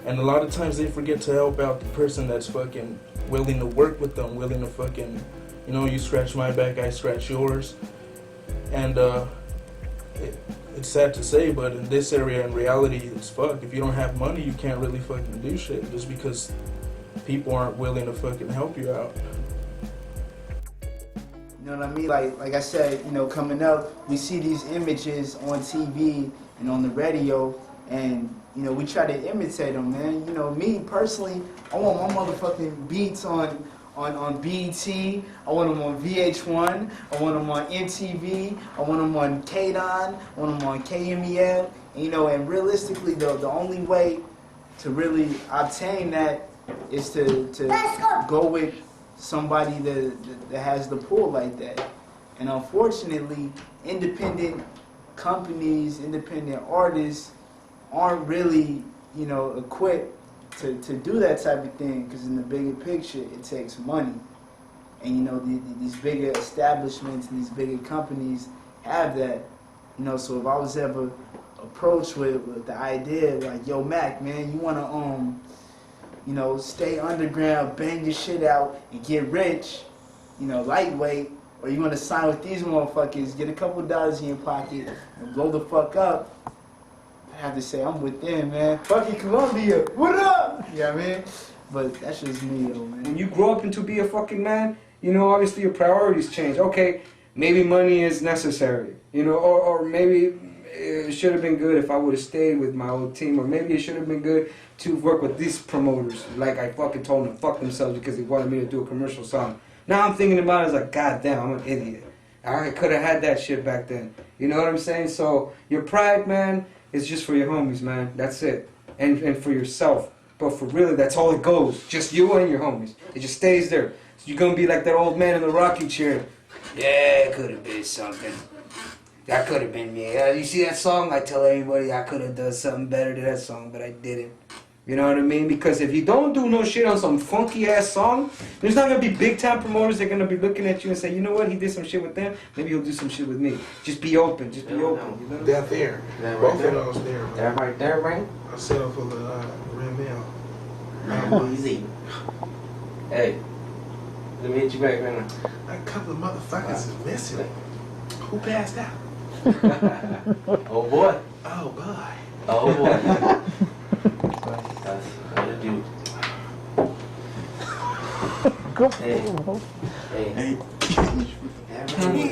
And a lot of times they forget to help out the person that's fucking willing to work with them, willing to fucking, you know, you scratch my back, I scratch yours. And it's sad to say, but in this area, in reality, it's fuck. If you don't have money, you can't really fucking do shit just because people aren't willing to fucking help you out. You know what I mean? Like I said, you know, coming up, we see these images on TV and on the radio, And, you know, we try to imitate them, man. You know, me personally, I want my motherfucking beats on BET, I want them on VH1, I want them on MTV, I want them on KDON, I want them on KMEL. You know, and realistically, the only way to really obtain that is to go with somebody that has the pull like that. And unfortunately, independent companies, independent artists aren't really, you know, equipped to do that type of thing, because in the bigger picture, it takes money. And, you know, these bigger establishments and these bigger companies have that. You know, so if I was ever approached with the idea, like, yo, Mac, man, you want to, you know, stay underground, bang your shit out, and get rich, you know, lightweight, or you want to sign with these motherfuckers, get a couple dollars in your pocket, and blow the fuck up, I have to say, I'm with them, man. Fucking Colombia, what up? You know what I mean? But that's just me, though, man. When you grow up into be a fucking man, you know, obviously your priorities change. Okay, maybe money is necessary, you know, or maybe it should have been good if I would have stayed with my old team, or maybe it should have been good to work with these promoters. Like I fucking told them to fuck themselves because they wanted me to do a commercial song. Now I'm thinking about it as like, God damn, I'm an idiot. I could have had that shit back then. You know what I'm saying? So your pride, man, is just for your homies, man. That's it. And for yourself. But for really, that's all it goes. Just you and your homies. It just stays there. So you're gonna be like that old man in the rocking chair. Yeah, it could have been something. That could have been me. You see that song? I tell everybody I could have done something better to that song, but I didn't. You know what I mean? Because if you don't do no shit on some funky ass song, there's not gonna be big time promoters that are gonna be looking at you and say, you know what, he did some shit with them, maybe he'll do some shit with me. Just be open, just be open. You know? That there. Both of those there. That right there, right? I set up for the red mail. Easy. Hey, let me hit you back right now. A couple of motherfuckers is missing. Who passed out? Oh boy. Oh boy. Oh boy. That's a dude. Hey.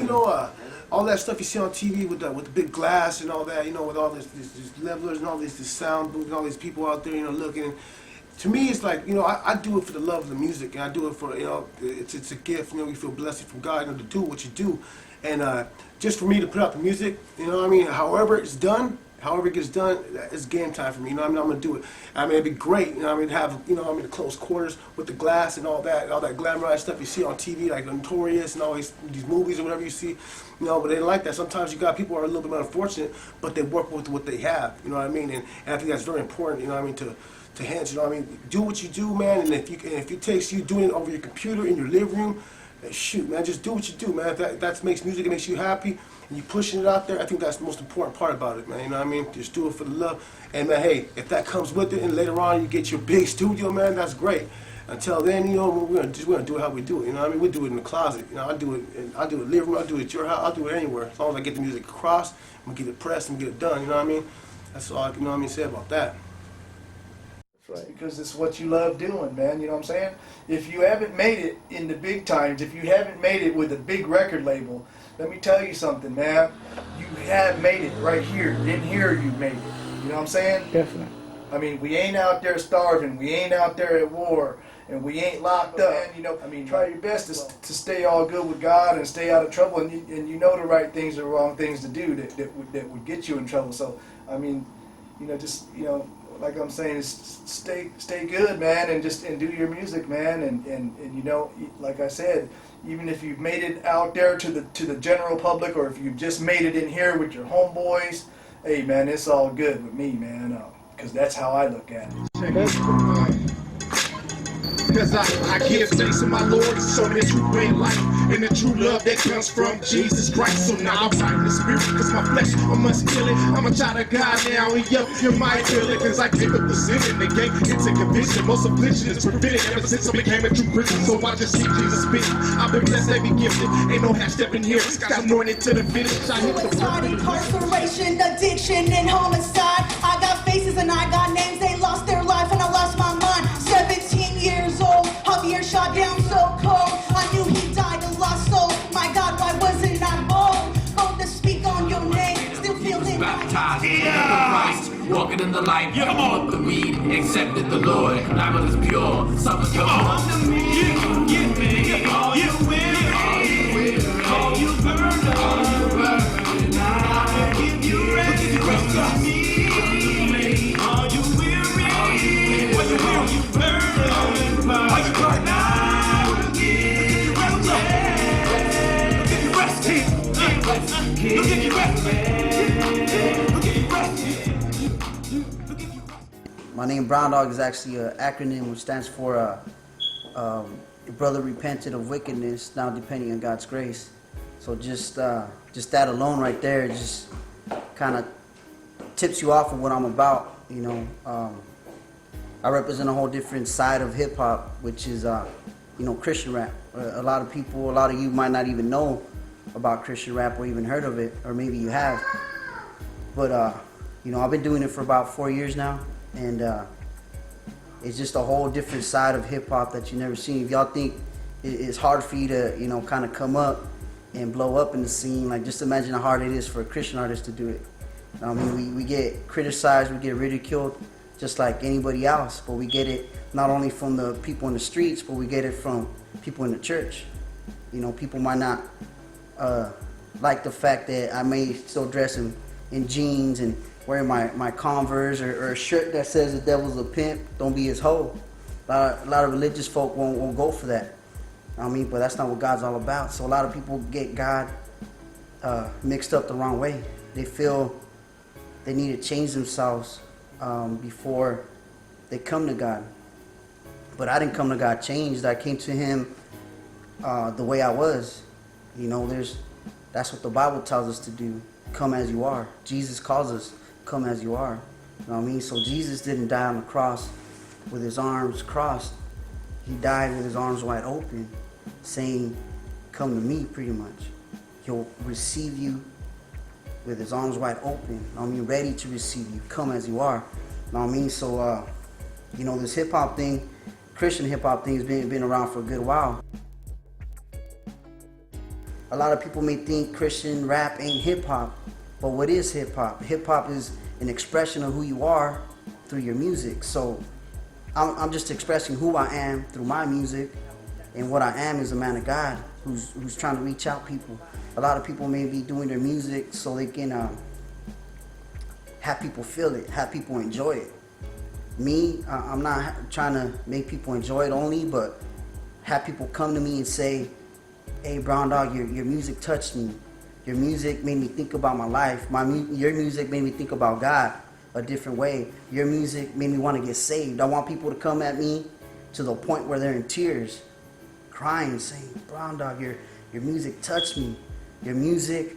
You know, all that stuff you see on TV with the big glass and all that, you know, with all this levelers and all this sound booth and all these people out there, you know, looking. To me, it's like, you know, I do it for the love of the music, and I do it for, you know, it's a gift. You know, you feel blessed from God, you know, to do what you do, and just for me to put out the music, you know what I mean. However it's done. However it gets done, it's game time for me. You know what I mean? I'm gonna do it. I mean, it'd be great. You know what I mean? Have, you know, I'm in the close quarters with the glass and all that glamorized stuff you see on TV, like Notorious and all these movies or whatever you see. You know, but they like that. Sometimes you got people who are a little bit more unfortunate, but they work with what they have. You know what I mean? And I think that's very important. You know what I mean? To hands. You know what I mean? Do what you do, man. And if it takes you doing it over your computer in your living room, shoot, man, just do what you do, man. If that makes music, it makes you happy, and you pushing it out there, I think that's the most important part about it, man. You know what I mean? Just do it for the love. And man, hey, if that comes with it, and later on you get your big studio, man, that's great. Until then, you know, we're gonna do it how we do it. You know what I mean? We do it in the closet. You know, I do it in the living room. I do it at your house. I'll do it anywhere. As long as I get the music across, I'm gonna get it pressed and get it done. You know what I mean? That's all I can, you know what I mean, say about that. Right. Because it's what you love doing, man. You know what I'm saying? If you haven't made it in the big times, if you haven't made it with a big record label, let me tell you something, man. You have made it right here. In here, you made it. You know what I'm saying? Definitely. I mean, we ain't out there starving. We ain't out there at war. And we ain't locked up. And, you know, I mean, try your best to stay all good with God and stay out of trouble. And you know the right things or wrong things to do that would get you in trouble. So, I mean, you know, just, you know, like I'm saying, is stay good, man, and do your music, man, and you know, like I said, even if you've made it out there to the general public, or if you've just made it in here with your homeboys, hey, man, it's all good with me, man, because that's how I look at it. Cause I give thanks to my Lord, so the true way of life and the true love that comes from Jesus Christ. So now I'm fighting the spirit, cause my flesh, I must kill it. I'm a child of God now, and yo, you might feel it. Cause I gave up the sin in the game, it's a conviction. Most affliction is prevented ever since I became a true Christian. So I just see Jesus speak. I've been blessed, every gifted. Ain't no half stepping here. Got anointed to the finish. I hit the Hard incarceration, addiction, and homicide. I got faces and I got names. They lost their life and I lost my mind. 17 years old, Javier shot down so cold. I knew he died, a lost soul. My God, why wasn't I bold? Bold to speak on your name, still feeling baptized in the Christ. walking in the light. Come on, the weed, accepted the Lord. Bible is pure, suffer your own. Come to me, give me all you will, all you burn, all you burn. I will give you rest, rest to me. All you weary, all you burn, all you burn. I will give you rest. Give you rest here. Give you rest. My name Brown Dog is actually an acronym which stands for Brother Repented of Wickedness, Now Depending on God's Grace. So just that alone right there just kind of tips you off of what I'm about. You know, I represent a whole different side of hip hop, which is you know, Christian rap. A lot of people, a lot of you might not even know about Christian rap or even heard of it, or maybe you have. But you know, I've been doing it for about 4 years now, and it's just a whole different side of hip hop that you never seen. If y'all think it's hard for you to, you know, kind of come up and blow up in the scene, like just imagine how hard it is for a Christian artist to do it. I mean, we get criticized, we get ridiculed, just like anybody else, but we get it not only from the people in the streets, but we get it from people in the church. You know, people might not like the fact that I may still dress in jeans and wearing my Converse or a shirt that says the devil's a pimp, don't be his hoe. A lot of religious folk won't go for that. I mean, but that's not what God's all about. So a lot of people get God mixed up the wrong way. They feel they need to change themselves before they come to God. But I didn't come to God changed. I came to Him the way I was. You know, that's what the Bible tells us to do. Come as you are. Jesus calls us, come as you are. You know what I mean? So Jesus didn't die on the cross with His arms crossed. He died with His arms wide open, saying, come to me, pretty much. He'll receive you with His arms wide open. You know what I mean? Ready to receive you. Come as you are. You know what I mean? So, you know, this hip-hop thing, Christian hip-hop thing has been around for a good while. A lot of people may think Christian rap ain't hip-hop, but what is hip-hop? Hip-hop is an expression of who you are through your music. So I'm just expressing who I am through my music, and what I am is a man of God who's trying to reach out people. A lot of people may be doing their music so they can have people feel it, have people enjoy it. Me, I'm not trying to make people enjoy it only, but have people come to me and say, hey, Brown Dog, your music touched me. Your music made me think about my life. Your music made me think about God a different way. Your music made me want to get saved. I want people to come at me to the point where they're in tears, crying, saying, Brown Dog, your music touched me. Your music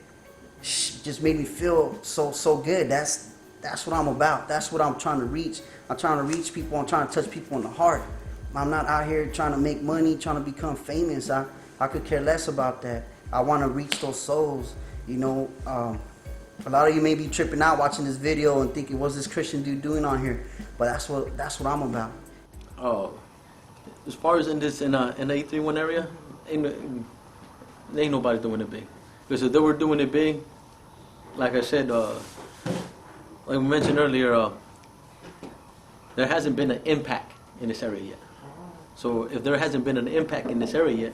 just made me feel so good. That's what I'm about. That's what I'm trying to reach. I'm trying to reach people. I'm trying to touch people in the heart. I'm not out here trying to make money, trying to become famous. I could care less about that. I want to reach those souls. You know, a lot of you may be tripping out watching this video and thinking, what's this Christian dude doing on here? But that's what I'm about. Oh, as far as in the E31 area, ain't nobody doing it big. Because if they were doing it big, like I said, like we mentioned earlier, there hasn't been an impact in this area yet. So if there hasn't been an impact in this area yet,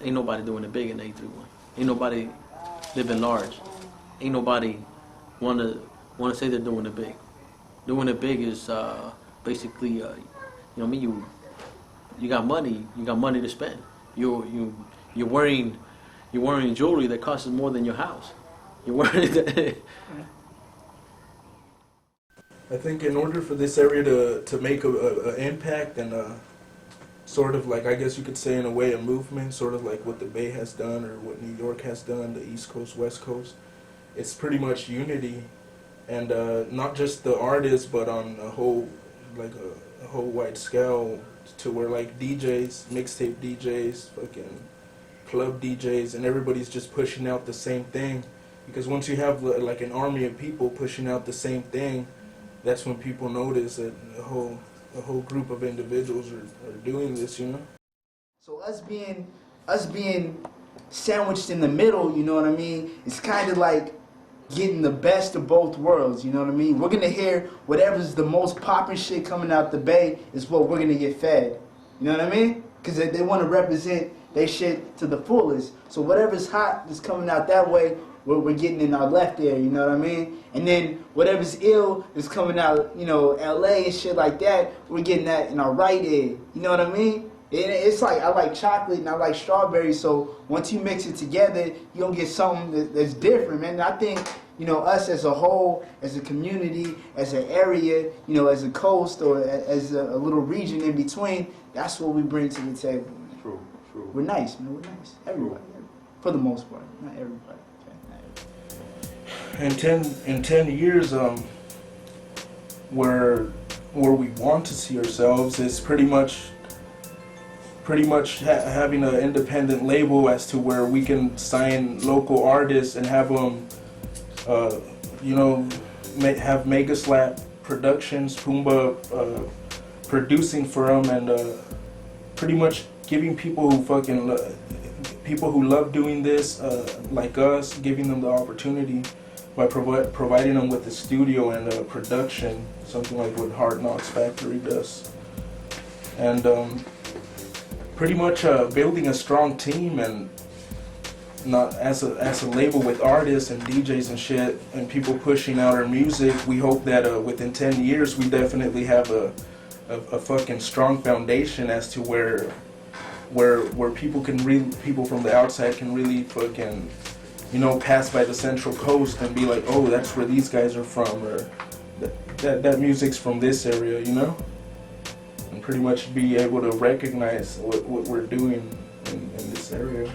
ain't nobody doing it big in the E31. Ain't nobody living large. Ain't nobody wanna say they're doing it big. Doing it big is basically, you know what I mean? You got money to spend. You're wearing jewelry that costs more than your house. You're wearing that. I think in order for this area to make an impact and sort of like, I guess you could say in a way, a movement, sort of like what the Bay has done or what New York has done, the East Coast, West Coast, it's pretty much unity, and not just the artists, but on a whole, like a whole wide scale, to where like DJs, mixtape DJs, fucking club DJs, and everybody's just pushing out the same thing. Because once you have like an army of people pushing out the same thing, that's when people notice that a whole group of individuals are doing this, you know? So us being sandwiched in the middle, you know what I mean? It's kind of like getting the best of both worlds, you know what I mean? We're gonna hear whatever's the most popping shit coming out the Bay is what we're gonna get fed. You know what I mean? Because they want to represent their shit to the fullest. So whatever's hot that's coming out that way, we're getting in our left ear, you know what I mean? And then whatever's ill is coming out, you know, LA and shit like that, we're getting that in our right ear. You know what I mean? It's like, I like chocolate and I like strawberries, so once you mix it together, you're gonna get something that's different, man. And I think, you know, us as a whole, as a community, as an area, you know, as a coast or as a little region in between, that's what we bring to the table. Man. True. We're nice, man, we're nice. Everybody, for the most part, not everybody. In 10 years, where we want to see ourselves is pretty much having an independent label as to where we can sign local artists and have them, you know, have Mega Slap Productions, Pumbaa producing for them, and pretty much giving people who people who love doing this, like us, giving them the opportunity by providing them with a studio and a production, something like what Hard Knocks Factory does, and pretty much building a strong team, and not as a label with artists and DJs and shit and people pushing out our music. We hope that within 10 years we definitely have a fucking strong foundation as to where people from the outside can really fucking, you know, pass by the Central Coast and be like, oh, that's where these guys are from, or that music's from this area, you know? And pretty much be able to recognize what we're doing in this area.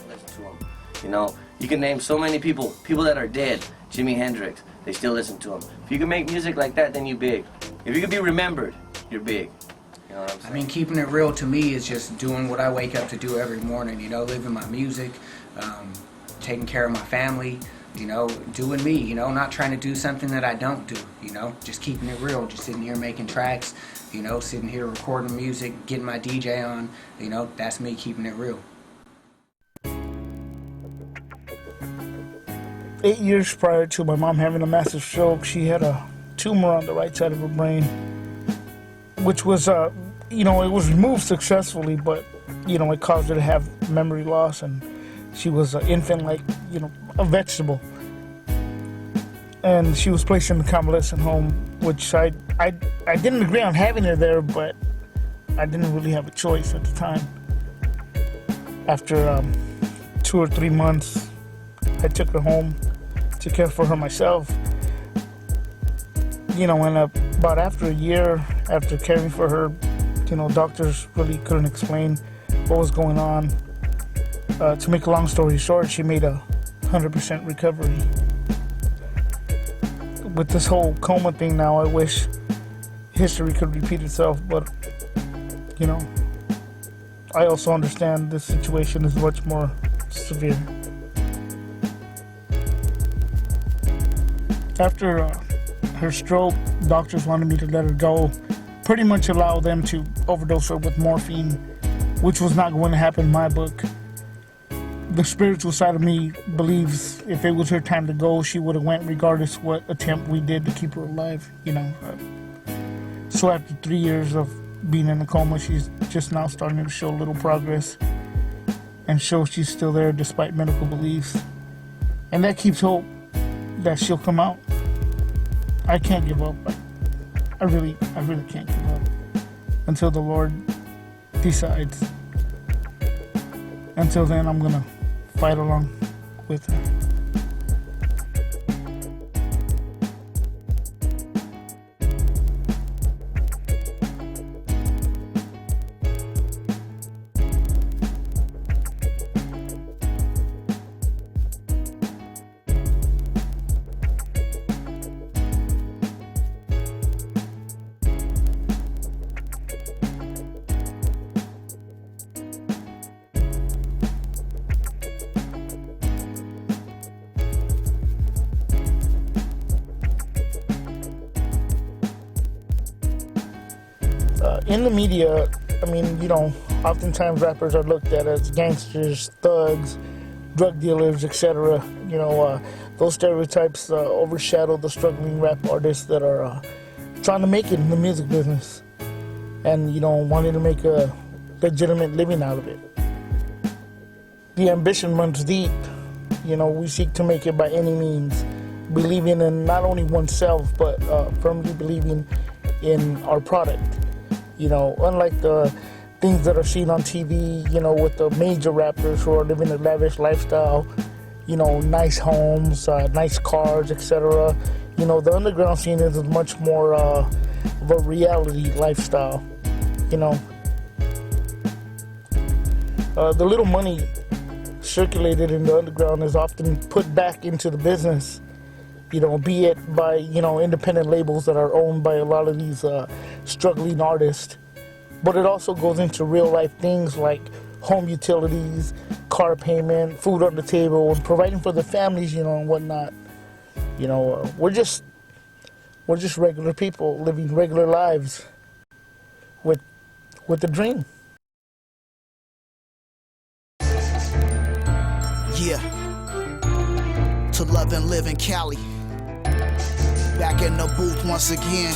Listen to them. You know, you can name so many people that are dead. Jimi Hendrix, they still listen to him. If you can make music like that, then you're big. If you can be remembered, you're big. You know what I'm saying? I mean, keeping it real to me is just doing what I wake up to do every morning, you know, living my music, taking care of my family, you know, doing me, you know, not trying to do something that I don't do, you know, just keeping it real, just sitting here making tracks, you know, sitting here recording music, getting my DJ on, you know, that's me keeping it real. 8 years prior to my mom having a massive stroke, she had a tumor on the right side of her brain, which was, you know, it was removed successfully, but, you know, it caused her to have memory loss, and she was an infant, like, you know, a vegetable. And she was placed in the convalescent home, which I didn't agree on having her there, but I didn't really have a choice at the time. After 2 or 3 months, I took her home to care for her myself. You know, and about after a year, after caring for her, you know, doctors really couldn't explain what was going on. To make a long story short, she made a 100% recovery. With this whole coma thing now, I wish history could repeat itself, but, you know, I also understand this situation is much more severe. After her stroke, doctors wanted me to let her go, pretty much allow them to overdose her with morphine, which was not going to happen in my book. The spiritual side of me believes if it was her time to go, she would have went regardless what attempt we did to keep her alive, you know. So after 3 years of being in a coma, she's just now starting to show a little progress and show she's still there despite medical beliefs. And that keeps hope that she'll come out. I can't give up. I really can't give up until the Lord decides. Until then, I'm gonna fight along with her. In the media, I mean, you know, oftentimes rappers are looked at as gangsters, thugs, drug dealers, etc. You know, those stereotypes overshadow the struggling rap artists that are trying to make it in the music business and, you know, wanting to make a legitimate living out of it. The ambition runs deep. You know, we seek to make it by any means, believing in not only oneself, but firmly believing in our product. You know, unlike the things that are seen on TV, you know, with the major rappers who are living a lavish lifestyle, you know, nice homes, nice cars, etc. You know, the underground scene is much more of a reality lifestyle, you know. The little money circulated in the underground is often put back into the business, you know, be it by, you know, independent labels that are owned by a lot of these struggling artists. But it also goes into real life things like home utilities, car payment, food on the table, and providing for the families, you know, and whatnot. You know, we're just regular people living regular lives with a dream. Yeah, to love and live in Cali. Back in the booth once again,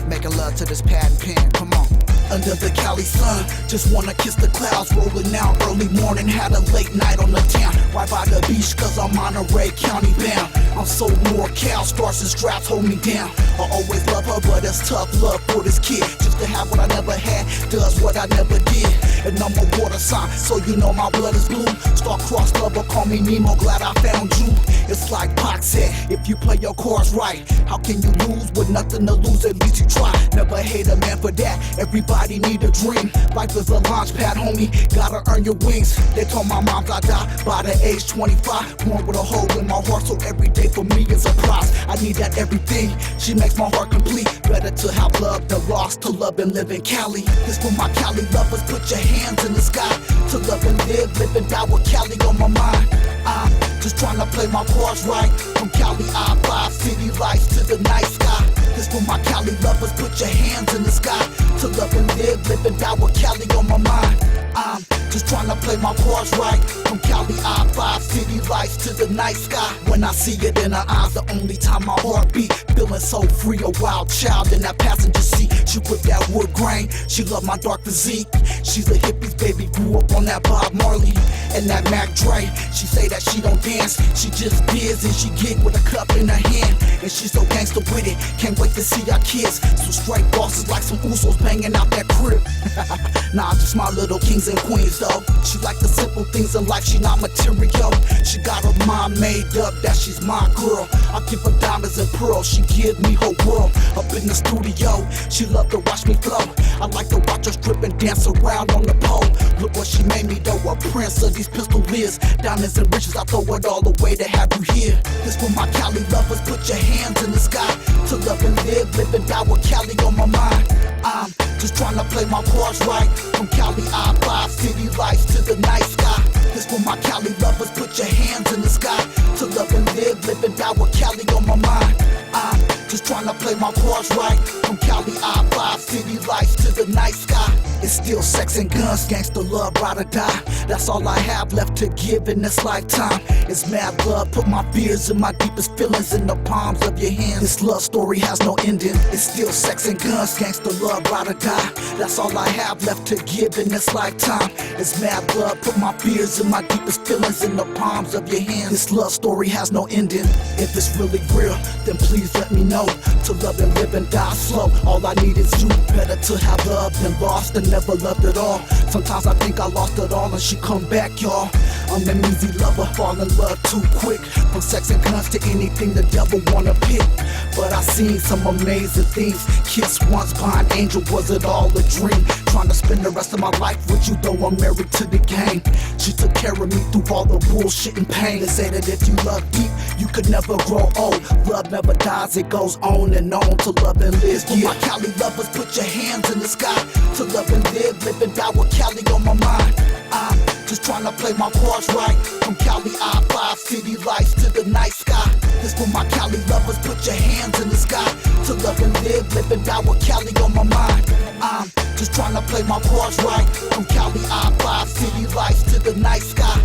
making love to this pad and pen. Come on. Under the Cali sun, just wanna kiss the clouds, rolling out early morning, had a late night on the town, right by the beach, cause I'm Monterey County bound. I'm so NorCal, stars and straps hold me down. I always love her, but it's tough love for this kid. Just to have what I never had, does what I never did. And I'm a water sign, so you know my blood is blue. Star-crossed lover, call me Nemo, glad I found you. It's like Pac said, if you play your cards right, how can you lose with nothing to lose? At least you try. Never hate a man for that, everybody need a dream. Life is a launch pad, homie, gotta earn your wings. They told my mom I died by the age 25. Born with a hole in my heart, so every day for me is a prize. I need that everything, she makes my heart complete. Better to have love than lost, to love and live in Cali. This for my Cali lovers, put your hands in the sky. To love and live and die with Cali on my mind. I'm just trying to play my cards right. From Cali I-5, city lights to the night sky. This for my Cali lovers, put your hands in the sky. To love and live and die with Cali on my mind. I'm just trying to play my cards right. From Cali I-5, city lights to the night sky. When I see it in her eyes, the only time my heart beat. Feeling so free, a wild child in that passenger seat. She whipped that wood grain, she loved my dark physique. She's a hippie's baby, grew up on that Bob Marley and that Mac Dre. She say that she don't dance, she just biz and she gig with a cup in her hand. And she's so gangster with it, can't wait to see our kids. Some straight bosses like some Usos banging out that crib. Nah, just my little kings and queens though. She like the simple things in life, she not material. She got her mind made up that she's my girl. I give her diamonds and pearls, she give me her world. Up in the studio, she love to watch me flow. I like to watch her strip and dance around on the pole. Look what she made me though, a prince of these pistol lids. Diamonds and riches, I throw it all away to have you here. This for my Cali lovers, put your hands in the sky. To love and live and die with Cali on my mind. I'm just trying to play my cards right. From Cali I-5, city lights to the night sky. This for my Cali lovers, put your hands in the sky. To love and live and die with Cali on my mind. I'm just trying to play my cards right. From Cali I-5, city lights to the night sky. It's still sex and guns, gangster love, ride or die. That's all I have left to give in this lifetime. It's mad love, put my fears and my deepest feelings in the palms of your hands. This love story has no ending. It's still sex and guns, gangster love, ride or die. That's all I have left to give in this lifetime. It's mad love, put my fears and my deepest feelings in the palms of your hands. This love story has no ending. If it's really real, then please let me know. To love and live and die slow, all I need is you. Better to have love than lost and never loved at all. Sometimes I think I lost it all and she come back, y'all. I'm an easy lover, fall in love too quick. From sex and guns to anything the devil wanna pick. But I seen some amazing things. Kiss once, blind angel, was it all a dream? Trying to spend the rest of my life with you, though I'm married to the game. She took care of me through all the bullshit and pain. They say that if you love deep, you could never grow old. Love never dies, it goes on and on to love and live. For my Cali lovers, put your hands in the sky. To love and live and die with Cali on my mind. I'm just trying to play my cards right. From Cali I-5, city lights to the night sky. This for my Cali lovers, put your hands in the sky. To love and live and die with Cali on my mind. I'm just trying to play my cards right. From Cali I-5, city lights to the night sky.